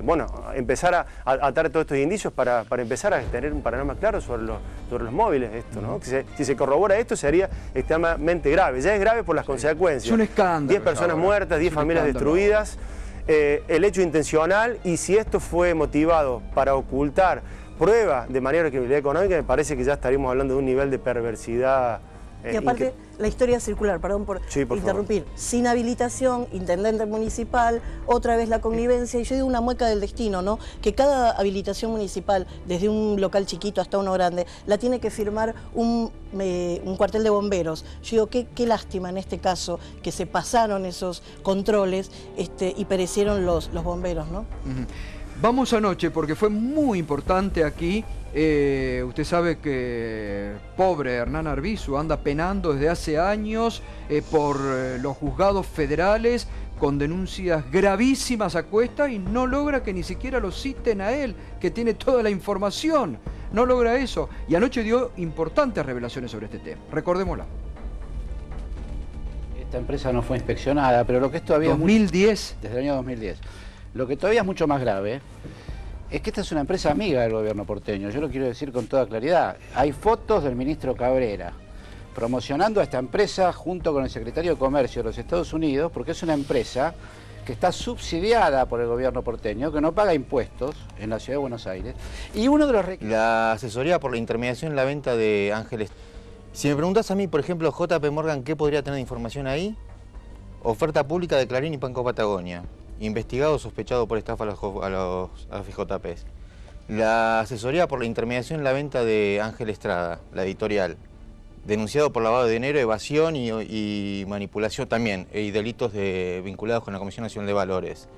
bueno, empezar a atar todos estos indicios para empezar a tener un panorama claro sobre los móviles, esto, ¿no? Si se corrobora esto sería extremadamente grave, ya es grave por las consecuencias. Es un escándalo. 10 personas muertas, 10 familias destruidas, el hecho intencional, y si esto fue motivado para ocultar pruebas de manera de criminalidad económica, me parece que ya estaríamos hablando de un nivel de perversidad. Y aparte, la historia circular, perdón por interrumpir, sin habilitación, intendente municipal, otra vez la connivencia, y yo digo una mueca del destino, ¿no? Que cada habilitación municipal, desde un local chiquito hasta uno grande, la tiene que firmar un cuartel de bomberos. Yo digo, qué lástima en este caso que se pasaron esos controles y perecieron los bomberos, ¿no? Vamos anoche porque fue muy importante aquí. Usted sabe que pobre Hernán Arbizu anda penando desde hace años por los juzgados federales con denuncias gravísimas a cuesta y no logra que ni siquiera lo citen a él, que tiene toda la información. No logra eso. Y anoche dio importantes revelaciones sobre este tema. Recordémosla. Esta empresa no fue inspeccionada, pero lo que es todavía... 2010. Desde el año 2010. Lo que todavía es mucho más grave es que esta es una empresa amiga del gobierno porteño. Yo lo quiero decir con toda claridad. Hay fotos del ministro Cabrera promocionando a esta empresa junto con el secretario de Comercio de los Estados Unidos, porque es una empresa que está subsidiada por el gobierno porteño, que no paga impuestos en la ciudad de Buenos Aires. Y uno de los La asesoría por la intermediación en la venta de Ángeles. Si me preguntas a mí, por ejemplo, JP Morgan, ¿qué podría tener de información ahí? Oferta pública de Clarín y Banco Patagonia. Investigado sospechado por estafa a los FJPs. La asesoría por la intermediación en la venta de Ángel Estrada, la editorial. Denunciado por lavado de dinero, evasión y manipulación también, y delitos vinculados con la Comisión Nacional de Valores.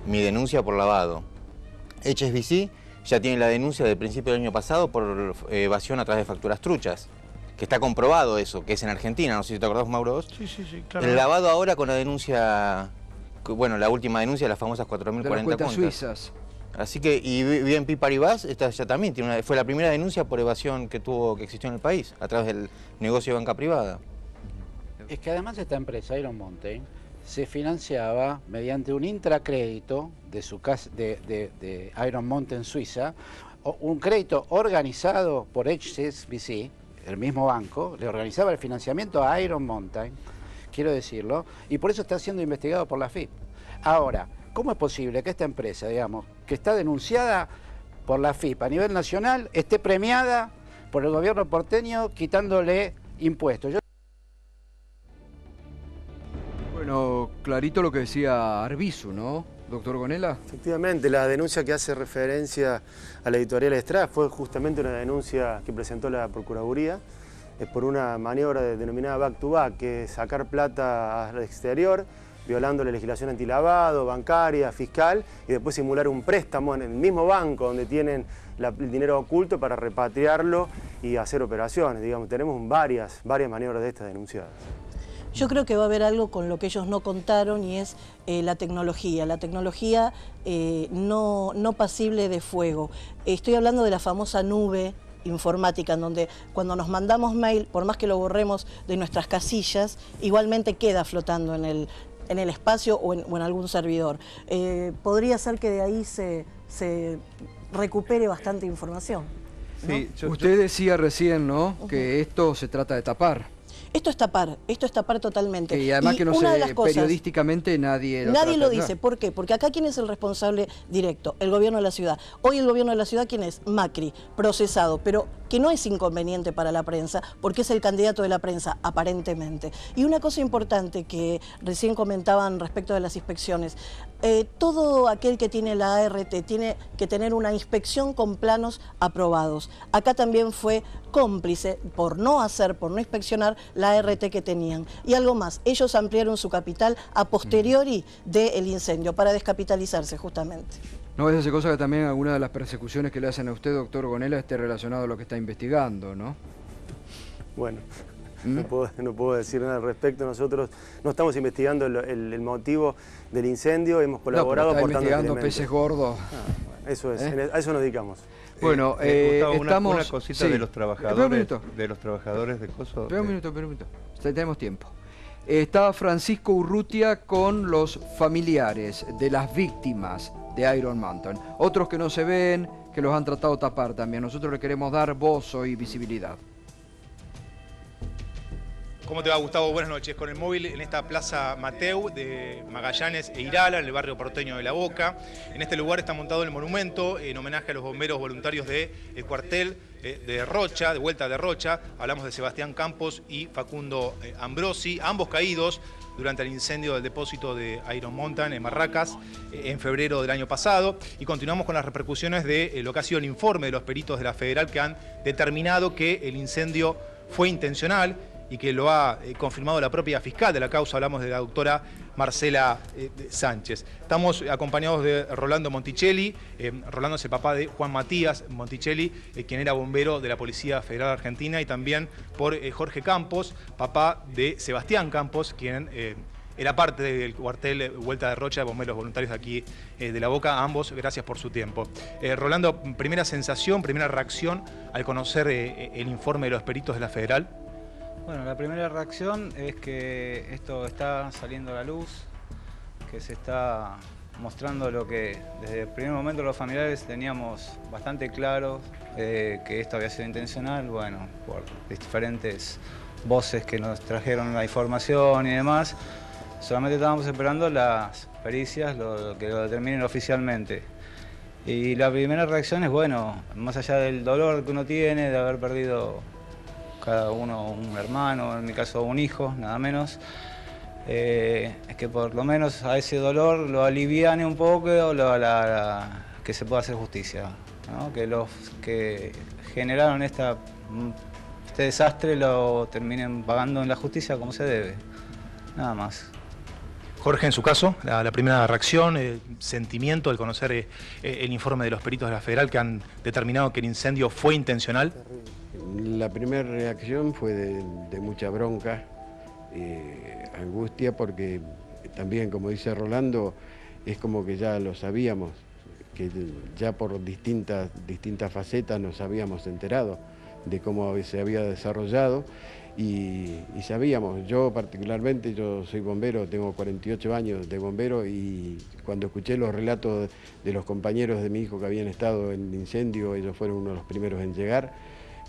Mi denuncia por lavado. HSBC ya tiene la denuncia del principio del año pasado por evasión a través de facturas truchas. Que está comprobado eso, que es en Argentina, no sé si te acordás, Mauro. Sí, claro. El lavado ahora con la denuncia... Bueno, la última denuncia de las famosas 4.040 cuentas suizas. Así que, y BNP Paribas, esta ya también fue la primera denuncia por evasión que existió en el país, a través del negocio de banca privada. Es que además esta empresa, Iron Mountain, se financiaba mediante un intracrédito de su casa de Iron Mountain Suiza, un crédito organizado por HSBC, el mismo banco, le organizaba el financiamiento a Iron Mountain, quiero decirlo, y por eso está siendo investigado por la FIP. Ahora, ¿cómo es posible que esta empresa, digamos, que está denunciada por la FIP a nivel nacional, esté premiada por el gobierno porteño quitándole impuestos? Bueno, clarito lo que decía Arbizu, ¿no, doctor Gonella? Efectivamente, la denuncia que hace referencia a la editorial Estrada fue justamente una denuncia que presentó la Procuraduría por una maniobra denominada back to back, que es sacar plata al exterior, violando la legislación antilavado, bancaria, fiscal, y después simular un préstamo en el mismo banco donde tienen el dinero oculto para repatriarlo y hacer operaciones. Digamos, tenemos varias maniobras de estas denunciadas. Yo creo que va a haber algo con lo que ellos no contaron y es la tecnología. La tecnología no pasible de fuego. Estoy hablando de la famosa nube informática, en donde cuando nos mandamos mail, por más que lo borremos de nuestras casillas, igualmente queda flotando en el espacio o en algún servidor. Podría ser que de ahí se recupere bastante información, ¿no? Sí, usted decía recién, ¿no? Que esto se trata de tapar. Esto es tapar totalmente. Y además que no sé, periodísticamente nadie lo dice. ¿Por qué? Porque acá ¿quién es el responsable directo? El gobierno de la ciudad. Hoy el gobierno de la ciudad, ¿quién es? Macri, procesado, pero que no es inconveniente para la prensa, porque es el candidato de la prensa, aparentemente. Y una cosa importante que recién comentaban respecto de las inspecciones, todo aquel que tiene la ART tiene que tener una inspección con planos aprobados. Acá también fue cómplice por no inspeccionar la ART que tenían. Y algo más, ellos ampliaron su capital a posteriori del incendio para descapitalizarse justamente. No es esa cosa que también alguna de las persecuciones que le hacen a usted, doctor Gonella, esté relacionado a lo que está investigando, ¿no? Bueno, no puedo decir nada al respecto. Nosotros no estamos investigando el motivo del incendio, hemos colaborado aportando investigando peces gordos. Eso es, a eso nos dedicamos. Bueno, estamos... una cosita de los trabajadores de COSO. Espera un minuto. Tenemos tiempo. Está Francisco Urrutia con los familiares de las víctimas de Iron Mountain. Otros que no se ven, que los han tratado de tapar también. Nosotros le queremos dar voz y visibilidad. ¿Cómo te va, Gustavo? Buenas noches. Con el móvil en esta Plaza Mateu de Magallanes e Irala, en el barrio porteño de La Boca. En este lugar está montado el monumento en homenaje a los bomberos voluntarios del cuartel de Rocha, de Vuelta de Rocha. Hablamos de Sebastián Campos y Facundo Ambrosi, ambos caídos durante el incendio del depósito de Iron Mountain en Barracas en febrero del año pasado. Y continuamos con las repercusiones de lo que ha sido el informe de los peritos de la Federal, que han determinado que el incendio fue intencional y que lo ha confirmado la propia fiscal de la causa. Hablamos de la doctora Marcela Sánchez. Estamos acompañados de Rolando Monticelli. Rolando es el papá de Juan Matías Monticelli, quien era bombero de la Policía Federal Argentina, y también por Jorge Campos, papá de Sebastián Campos, quien era parte del cuartel Vuelta de Rocha de bomberos voluntarios de aquí de La Boca. Ambos, gracias por su tiempo. Rolando, primera sensación, primera reacción al conocer el informe de los peritos de la Federal. Bueno, la primera reacción es que esto está saliendo a la luz, que se está mostrando lo que desde el primer momento los familiares teníamos bastante claro, que esto había sido intencional, bueno, por diferentes voces que nos trajeron la información y demás. Solamente estábamos esperando las pericias, que lo determinen oficialmente. Y la primera reacción es, bueno, más allá del dolor que uno tiene de haber perdido cada uno un hermano, en mi caso un hijo, nada menos, es que por lo menos a ese dolor lo aliviane un poco, o que se pueda hacer justicia, ¿no? Que los que generaron este desastre lo terminen pagando en la justicia como se debe, nada más. Jorge, en su caso, la primera reacción, el sentimiento al conocer el informe de los peritos de la Federal que han determinado que el incendio fue intencional. La primera reacción fue de mucha bronca, angustia, porque también, como dice Rolando, es como que ya lo sabíamos, que ya por distintas facetas nos habíamos enterado de cómo se había desarrollado y sabíamos. Yo particularmente, yo soy bombero, tengo 48 años de bombero, y cuando escuché los relatos de los compañeros de mi hijo que habían estado en el incendio, ellos fueron uno de los primeros en llegar.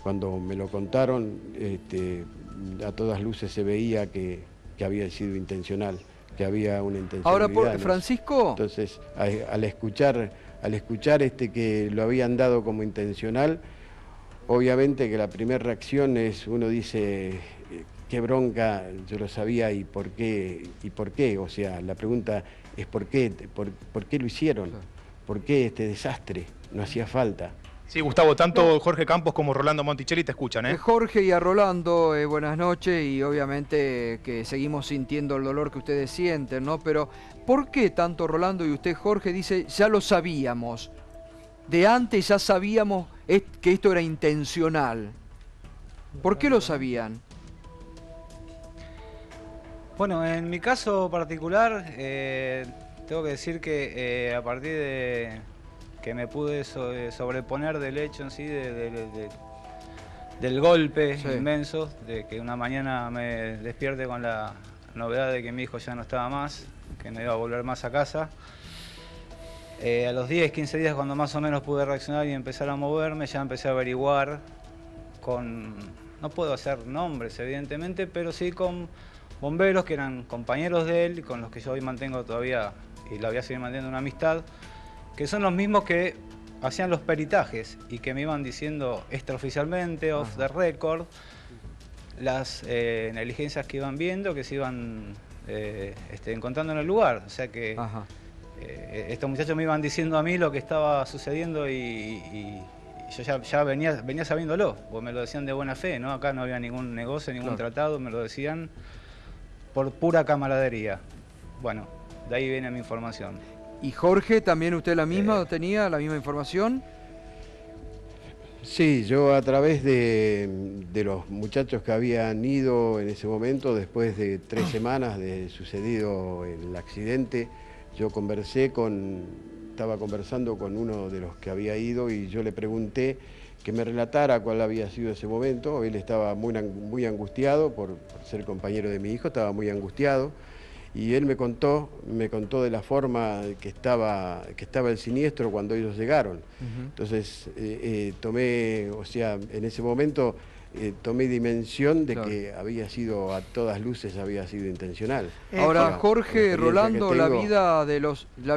Cuando me lo contaron, a todas luces se veía que había sido intencional, que había una intencionalidad. Ahora, Francisco. Entonces, al escuchar que lo habían dado como intencional, obviamente que la primera reacción es, uno dice, qué bronca, yo lo sabía, y por qué, o sea, la pregunta es por qué lo hicieron, por qué este desastre, no hacía falta. Sí, Gustavo, tanto Jorge Campos como Rolando Monticelli te escuchan, ¿eh? Jorge y a Rolando, buenas noches, y obviamente que seguimos sintiendo el dolor que ustedes sienten, ¿no? Pero, ¿por qué tanto Rolando y usted, Jorge, dice, ya lo sabíamos? De antes ya sabíamos que esto era intencional. ¿Por qué lo sabían? Bueno, en mi caso particular, tengo que decir que a partir de que me pude sobreponer del hecho en sí, del golpe inmenso, de que una mañana me despierte con la novedad de que mi hijo ya no estaba más, que no iba a volver más a casa. A los 10, 15 días, cuando más o menos pude reaccionar y empezar a moverme, ya empecé a averiguar no puedo hacer nombres evidentemente, pero sí con bomberos que eran compañeros de él, con los que yo hoy mantengo todavía, y la voy a seguir manteniendo una amistad, que son los mismos que hacían los peritajes y que me iban diciendo extraoficialmente, off the record, las negligencias que iban viendo, que se iban encontrando en el lugar. O sea que estos muchachos me iban diciendo a mí lo que estaba sucediendo y yo ya venía sabiéndolo, porque me lo decían de buena fe, ¿no? Acá no había ningún negocio, ningún tratado, me lo decían por pura camaradería. Bueno, de ahí viene mi información. ¿Y Jorge, también usted tenía la misma información? Sí, yo a través de los muchachos que habían ido en ese momento, después de 3 semanas de sucedido el accidente, yo conversé con estaba conversando con uno de los que había ido y yo le pregunté que me relatara cuál había sido ese momento. Él estaba muy angustiado por ser compañero de mi hijo, estaba muy angustiado. Y él me contó de la forma que estaba el siniestro cuando ellos llegaron. Entonces tomé, o sea, en ese momento tomé dimensión de que había sido, a todas luces, había sido intencional. Ahora, Jorge, la Rolando, que la tengo-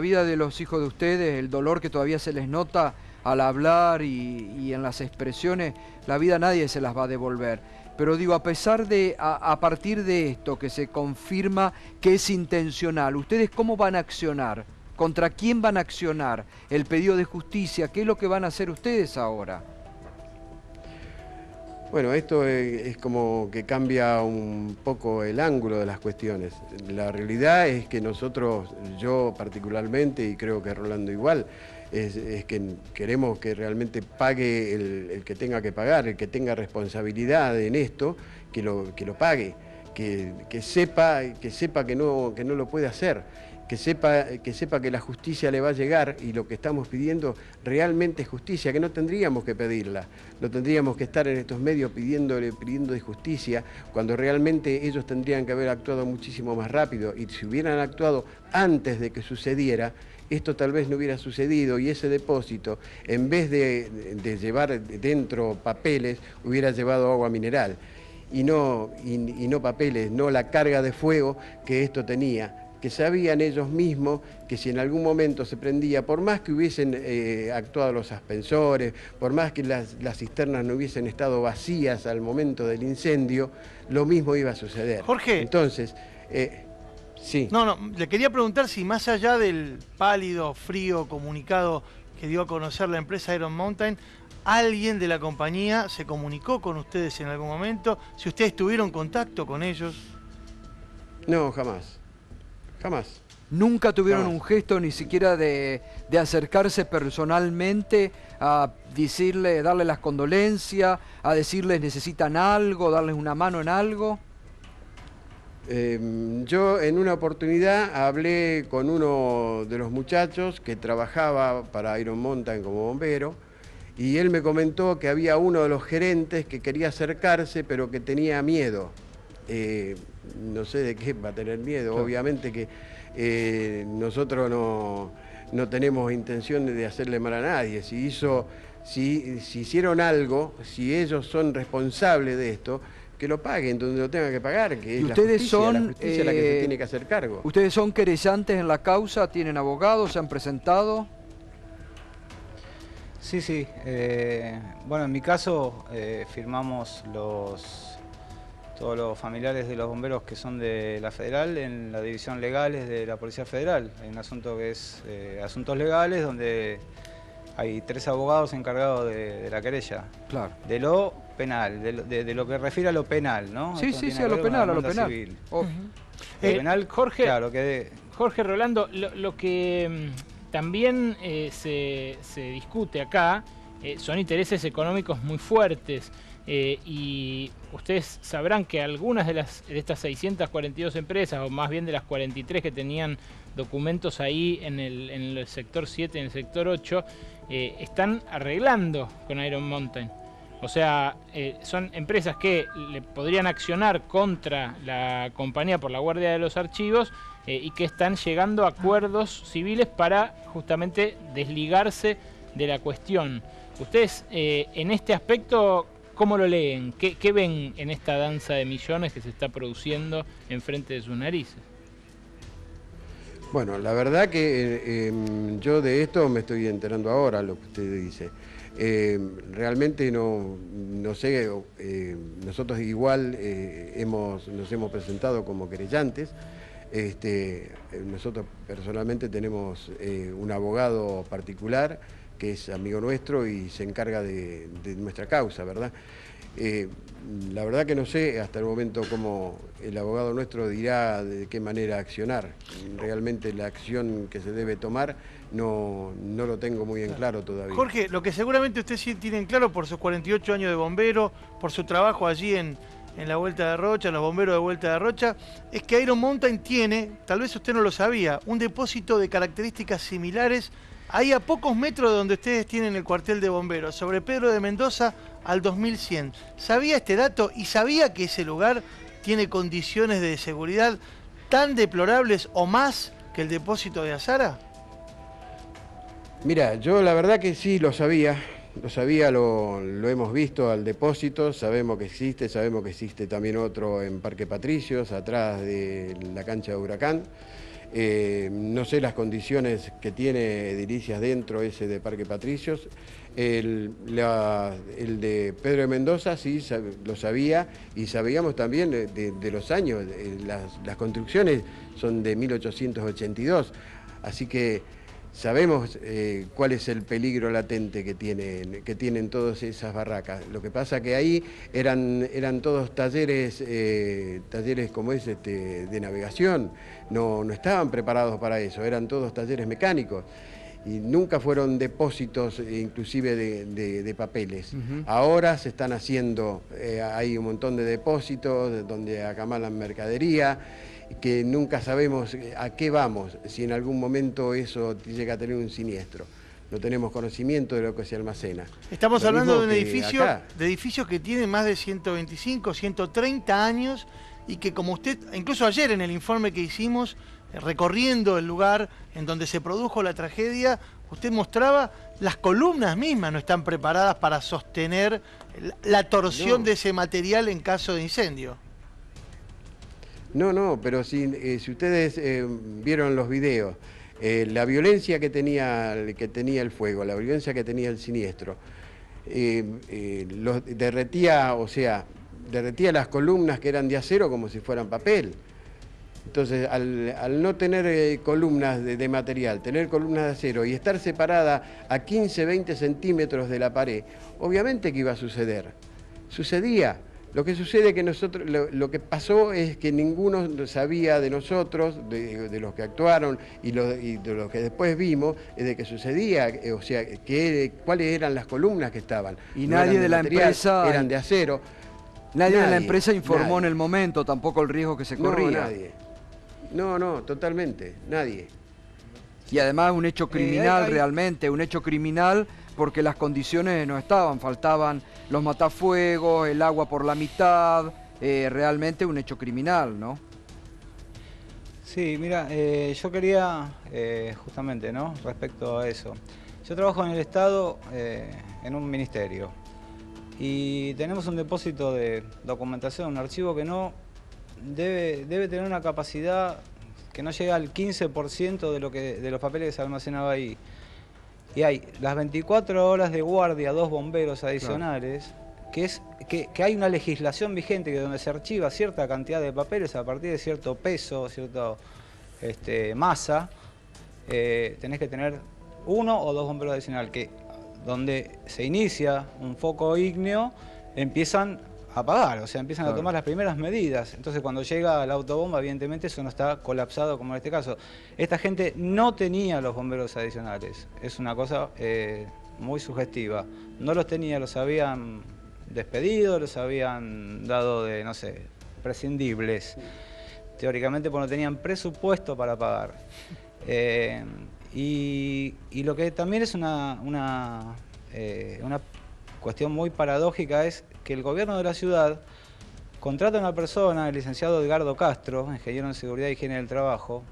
vida de los hijos de ustedes, el dolor que todavía se les nota al hablar y en las expresiones, la vida nadie se las va a devolver. Pero digo, a pesar de, a partir de esto que se confirma que es intencional, ¿ustedes cómo van a accionar? ¿Contra quién van a accionar? ¿El pedido de justicia? ¿Qué es lo que van a hacer ustedes ahora? Bueno, esto es como que cambia un poco el ángulo de las cuestiones. La realidad es que nosotros, yo particularmente, y creo que Rolando igual, es que queremos que realmente pague el que tenga que pagar, el que tenga responsabilidad en esto, que lo pague, que sepa que no lo puede hacer, que sepa que la justicia le va a llegar, y lo que estamos pidiendo realmente es justicia, que no tendríamos que pedirla, no tendríamos que estar en estos medios pidiendo de justicia, cuando realmente ellos tendrían que haber actuado muchísimo más rápido, y si hubieran actuado antes de que sucediera, esto tal vez no hubiera sucedido, y ese depósito, en vez de llevar dentro papeles, hubiera llevado agua mineral, y no papeles, no la carga de fuego que esto tenía, que sabían ellos mismos que si en algún momento se prendía, por más que hubiesen actuado los aspersores, por más que las cisternas no hubiesen estado vacías al momento del incendio, lo mismo iba a suceder. Jorge. Entonces, sí. No, le quería preguntar si más allá del pálido, frío comunicado que dio a conocer la empresa Iron Mountain, ¿alguien de la compañía se comunicó con ustedes en algún momento? Si ustedes tuvieron contacto con ellos. No, jamás. Jamás. ¿Nunca tuvieron un gesto ni siquiera de acercarse personalmente a decirle, darle las condolencias, a decirles necesitan algo, darles una mano en algo? Yo en una oportunidad hablé con uno de los muchachos que trabajaba para Iron Mountain como bombero, y él me comentó que había uno de los gerentes que quería acercarse pero que tenía miedo. No sé de qué va a tener miedo, claro. Obviamente que nosotros no tenemos intención de hacerle mal a nadie. Si hicieron algo, si ellos son responsables de esto, que lo paguen donde lo tengan que pagar, que es la justicia la que se tiene que hacer cargo. ¿Ustedes son querellantes en la causa? ¿Tienen abogados? ¿Se han presentado? Sí. Bueno, en mi caso firmamos todos los familiares de los bomberos que son de la Federal en la división legales de la Policía Federal. Hay un asunto que es asuntos legales, donde hay 3 abogados encargados de la querella. Claro. De lo penal, de lo que refiere a lo penal, ¿no? Sí, a lo penal, a lo penal. Civil. Penal, Jorge, claro, Jorge, Rolando, lo que también se discute acá son intereses económicos muy fuertes. Y ustedes sabrán que algunas de estas 642 empresas, o más bien de las 43 que tenían documentos ahí en el sector 7 y en el sector 8, están arreglando con Iron Mountain. O sea, son empresas que le podrían accionar contra la compañía por la guardia de los archivos y que están llegando a acuerdos civiles para justamente desligarse de la cuestión. Ustedes, en este aspecto, ¿cómo lo leen? ¿Qué ven en esta danza de millones que se está produciendo enfrente de sus narices? Bueno, la verdad que yo de esto me estoy enterando ahora, lo que usted dice. Realmente no sé, nosotros igual nos hemos presentado como querellantes. Nosotros personalmente tenemos un abogado particular que es amigo nuestro y se encarga de nuestra causa, ¿verdad? La verdad que no sé hasta el momento cómo el abogado nuestro dirá de qué manera accionar. Realmente la acción que se debe tomar no lo tengo muy en claro todavía. Jorge, lo que seguramente usted sí tiene en claro por sus 48 años de bombero, por su trabajo allí en en la Vuelta de Rocha, los bomberos de Vuelta de Rocha, es que Iron Mountain tiene, tal vez usted no lo sabía, un depósito de características similares ahí a pocos metros de donde ustedes tienen el cuartel de bomberos, sobre Pedro de Mendoza al 2100. ¿Sabía este dato y sabía que ese lugar tiene condiciones de seguridad tan deplorables o más que el depósito de Azara? Mira, yo la verdad que sí lo sabía, lo hemos visto al depósito, sabemos que existe también otro en Parque Patricios, atrás de la cancha de Huracán. No sé las condiciones que tiene edilicias dentro ese de Parque Patricios. El de Pedro de Mendoza sí lo sabía, y sabíamos también de los años. Las construcciones son de 1882, así que sabemos cuál es el peligro latente que tienen todas esas barracas. Lo que pasa que ahí eran todos talleres como de navegación. No estaban preparados para eso, eran todos talleres mecánicos. Y nunca fueron depósitos inclusive de papeles. Ahora se están haciendo, hay un montón de depósitos donde acamalan mercadería, que nunca sabemos a qué vamos, si en algún momento eso llega a tener un siniestro. No tenemos conocimiento de lo que se almacena. Estamos hablando de un edificio que tiene más de 125, 130 años y que, como usted, incluso ayer en el informe que hicimos, recorriendo el lugar en donde se produjo la tragedia, usted mostraba las columnas mismas no están preparadas para sostener la torsión de ese material en caso de incendio. No, pero si ustedes vieron los videos, la violencia que tenía el fuego, la violencia que tenía el siniestro, derretía las columnas que eran de acero como si fueran papel. Entonces, al no tener columnas de material, tener columnas de acero y estar separada a 15, 20 centímetros de la pared, obviamente que iba a suceder. Sucedía. Lo que sucede es que lo que pasó es que ninguno sabía de nosotros, de los que actuaron y de los que después vimos, de que sucedía, o sea, cuáles eran las columnas que estaban. Y nadie de la empresa... Eran de acero. Nadie de la empresa informó en el momento tampoco el riesgo que se corría. No, nadie. No, totalmente, nadie. Y además un hecho criminal realmente, un hecho criminal porque las condiciones no estaban, faltaban los matafuegos, el agua por la mitad, realmente un hecho criminal, ¿no? Sí, mira, yo quería justamente, ¿no? Respecto a eso. Yo trabajo en el Estado, en un ministerio, y tenemos un depósito de documentación, un archivo que no debe tener una capacidad que no llega al 15% de los papeles que se almacenaba ahí. Y hay las 24 horas de guardia, 2 bomberos adicionales, que hay una legislación vigente que donde se archiva cierta cantidad de papeles a partir de cierto peso, cierta masa, tenés que tener 1 o 2 bomberos adicionales, que donde se inicia un foco ígneo empiezan a apagar, o sea, empiezan a tomar las primeras medidas. Entonces, cuando llega la autobomba, evidentemente eso no está colapsado como en este caso. Esta gente no tenía los bomberos adicionales. Es una cosa muy sugestiva. No los tenía, los habían despedido, los habían dado de, no sé, prescindibles. Teóricamente, porque no tenían presupuesto para pagar. Y lo que también es una cuestión muy paradójica es que el gobierno de la ciudad contrata a una persona, el licenciado Edgardo Castro, ingeniero en seguridad y higiene del trabajo,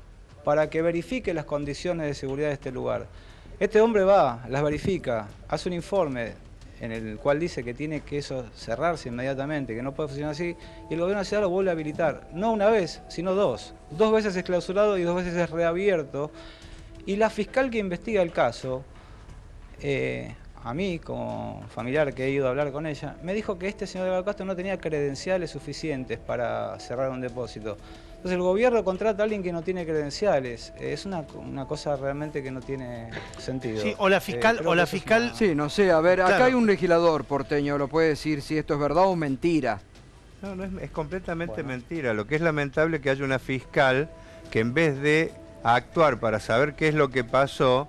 para que verifique las condiciones de seguridad de este lugar. Este hombre va, las verifica, hace un informe en el cual dice que tiene que eso cerrarse inmediatamente, que no puede funcionar así, y el gobierno de la ciudad lo vuelve a habilitar, no una vez, sino 2. 2 veces es clausurado y 2 veces es reabierto. Y la fiscal que investiga el caso, a mí, como familiar que he ido a hablar con ella, me dijo que este señor de Castro no tenía credenciales suficientes para cerrar un depósito. Entonces el gobierno contrata a alguien que no tiene credenciales. Es una cosa realmente que no tiene sentido. Sí, o la fiscal... Sí, no sé, a ver, acá hay un legislador porteño, lo puede decir si esto es verdad o mentira. No, es completamente mentira. Lo que es lamentable es que haya una fiscal que en vez de actuar para saber qué es lo que pasó,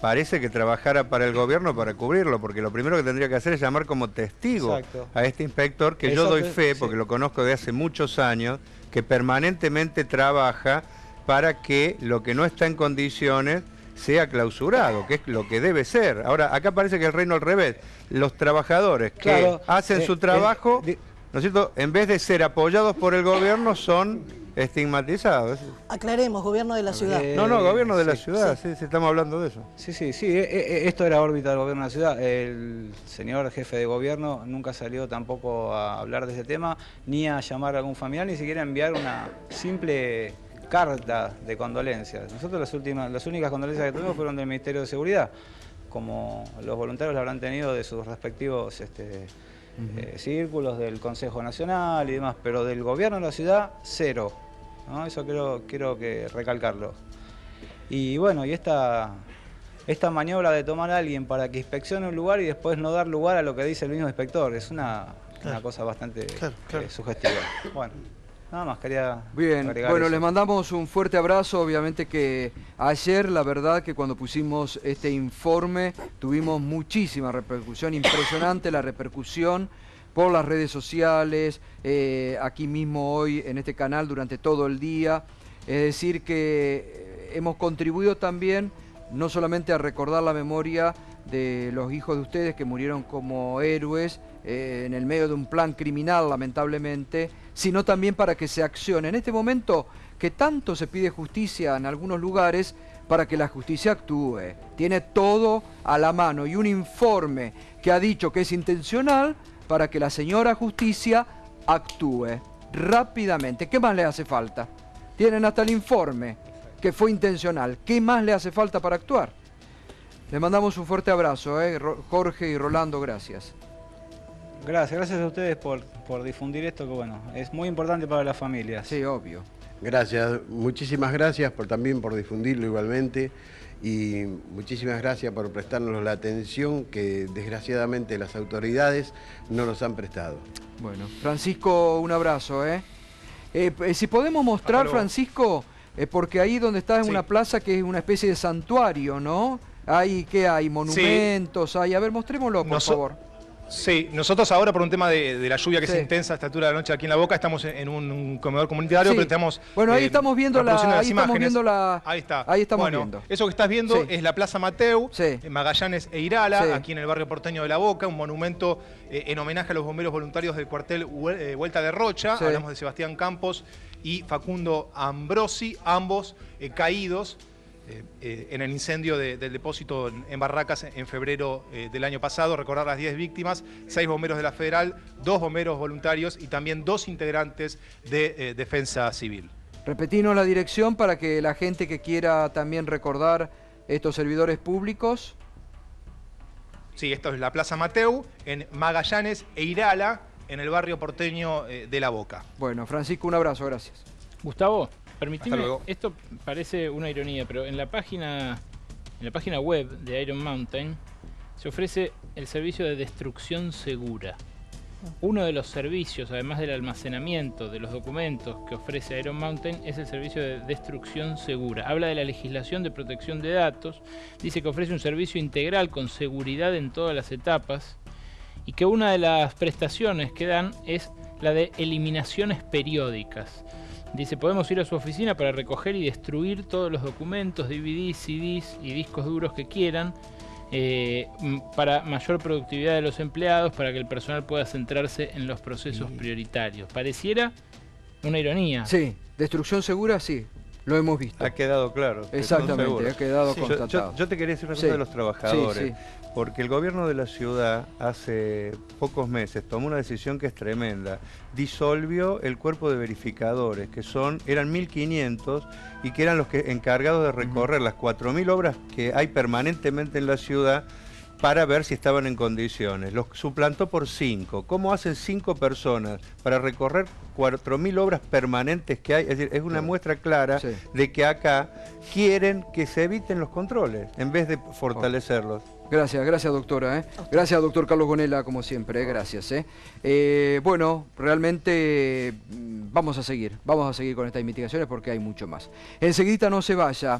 parece que trabajara para el gobierno para cubrirlo, porque lo primero que tendría que hacer es llamar como testigo Exacto. a este inspector, que yo doy fe, porque lo conozco de hace muchos años, que permanentemente trabaja para que lo que no está en condiciones sea clausurado, que es lo que debe ser. Ahora, acá parece que el reino al revés. Los trabajadores que hacen su trabajo, ¿no es cierto?, en vez de ser apoyados por el gobierno, son estigmatizados. Aclaremos, gobierno de la ciudad. No, gobierno de la ciudad, sí, estamos hablando de eso. Sí, esto era órbita del gobierno de la ciudad. El señor jefe de gobierno nunca salió tampoco a hablar de ese tema, ni a llamar a algún familiar, ni siquiera a enviar una simple carta de condolencias. Nosotros las únicas condolencias que tuvimos fueron del Ministerio de Seguridad, como los voluntarios la habrán tenido de sus respectivos círculos del Consejo Nacional y demás, pero del gobierno de la ciudad, cero, ¿no? Eso quiero que recalcarlo. Y bueno, y esta maniobra de tomar a alguien para que inspeccione un lugar y después no dar lugar a lo que dice el mismo inspector, es una cosa bastante sugestiva. Bueno, nada más quería agregar bueno, eso. les mandamos un fuerte abrazo. Obviamente que ayer, la verdad que cuando pusimos este informe tuvimos muchísima repercusión, impresionante la repercusión por las redes sociales, aquí mismo hoy en este canal durante todo el día. Es decir que hemos contribuido también no solamente a recordar la memoria de los hijos de ustedes que murieron como héroes en el medio de un plan criminal, lamentablemente, sino también para que se accione. En este momento que tanto se pide justicia en algunos lugares, para que la justicia actúe. Tiene todo a la mano y un informe que ha dicho que es intencional para que la señora justicia actúe rápidamente. ¿Qué más le hace falta? Tienen hasta el informe que fue intencional. ¿Qué más le hace falta para actuar? Les mandamos un fuerte abrazo, Jorge y Rolando, gracias. Gracias a ustedes por difundir esto, que bueno, es muy importante para las familias. Sí, obvio. Gracias, muchísimas gracias también por difundirlo igualmente y muchísimas gracias por prestarnos la atención que desgraciadamente las autoridades no nos han prestado. Bueno, Francisco, un abrazo. Si podemos mostrar, Francisco, porque ahí donde estás es una plaza que es una especie de santuario, ¿no? ¿Qué hay? ¿Monumentos? Hay. A ver, mostrémoslo, por favor. Sí, nosotros ahora por un tema de la lluvia que es intensa a esta altura de la noche aquí en La Boca, estamos en un comedor comunitario, pero estamos... Bueno, ahí estamos viendo Ahí está. Ahí estamos viendo. Eso que estás viendo es la Plaza Mateu, en Magallanes e Irala, aquí en el barrio porteño de La Boca, un monumento en homenaje a los bomberos voluntarios del cuartel Vuelta de Rocha. Hablamos de Sebastián Campos y Facundo Ambrosi, ambos caídos en el incendio del depósito en Barracas en febrero del año pasado. Recordar las 10 víctimas, 6 bomberos de la Federal, 2 bomberos voluntarios y también 2 integrantes de Defensa Civil. Repetinos la dirección para que la gente que quiera también recordar estos servidores públicos. Sí, esto es la Plaza Mateu, en Magallanes e Irala, en el barrio porteño de La Boca. Bueno, Francisco, un abrazo, gracias. Gustavo, permitime, esto parece una ironía, pero en la página web de Iron Mountain se ofrece el servicio de destrucción segura. Uno de los servicios, además del almacenamiento de los documentos que ofrece Iron Mountain, es el servicio de destrucción segura. Habla de la legislación de protección de datos, dice que ofrece un servicio integral con seguridad en todas las etapas y que una de las prestaciones que dan es la de eliminaciones periódicas. Dice, podemos ir a su oficina para recoger y destruir todos los documentos, DVDs, CDs y discos duros que quieran, para mayor productividad de los empleados, para que el personal pueda centrarse en los procesos prioritarios. Pareciera una ironía. Sí, destrucción segura, sí, lo hemos visto. Ha quedado claro. Exactamente, ha quedado constatado. Yo te quería decir una cosa de los trabajadores. Porque el gobierno de la ciudad hace pocos meses tomó una decisión que es tremenda. Disolvió el cuerpo de verificadores, que eran 1.500 y que eran los que encargados de recorrer las 4.000 obras que hay permanentemente en la ciudad para ver si estaban en condiciones. Los suplantó por 5. ¿Cómo hacen 5 personas para recorrer 4.000 obras permanentes que hay? Es decir, es una muestra clara de que acá quieren que se eviten los controles en vez de fortalecerlos. Gracias doctora. Gracias doctor Carlos Gonella, como siempre, gracias. Bueno, realmente vamos a seguir con estas investigaciones porque hay mucho más. Enseguida no se vaya.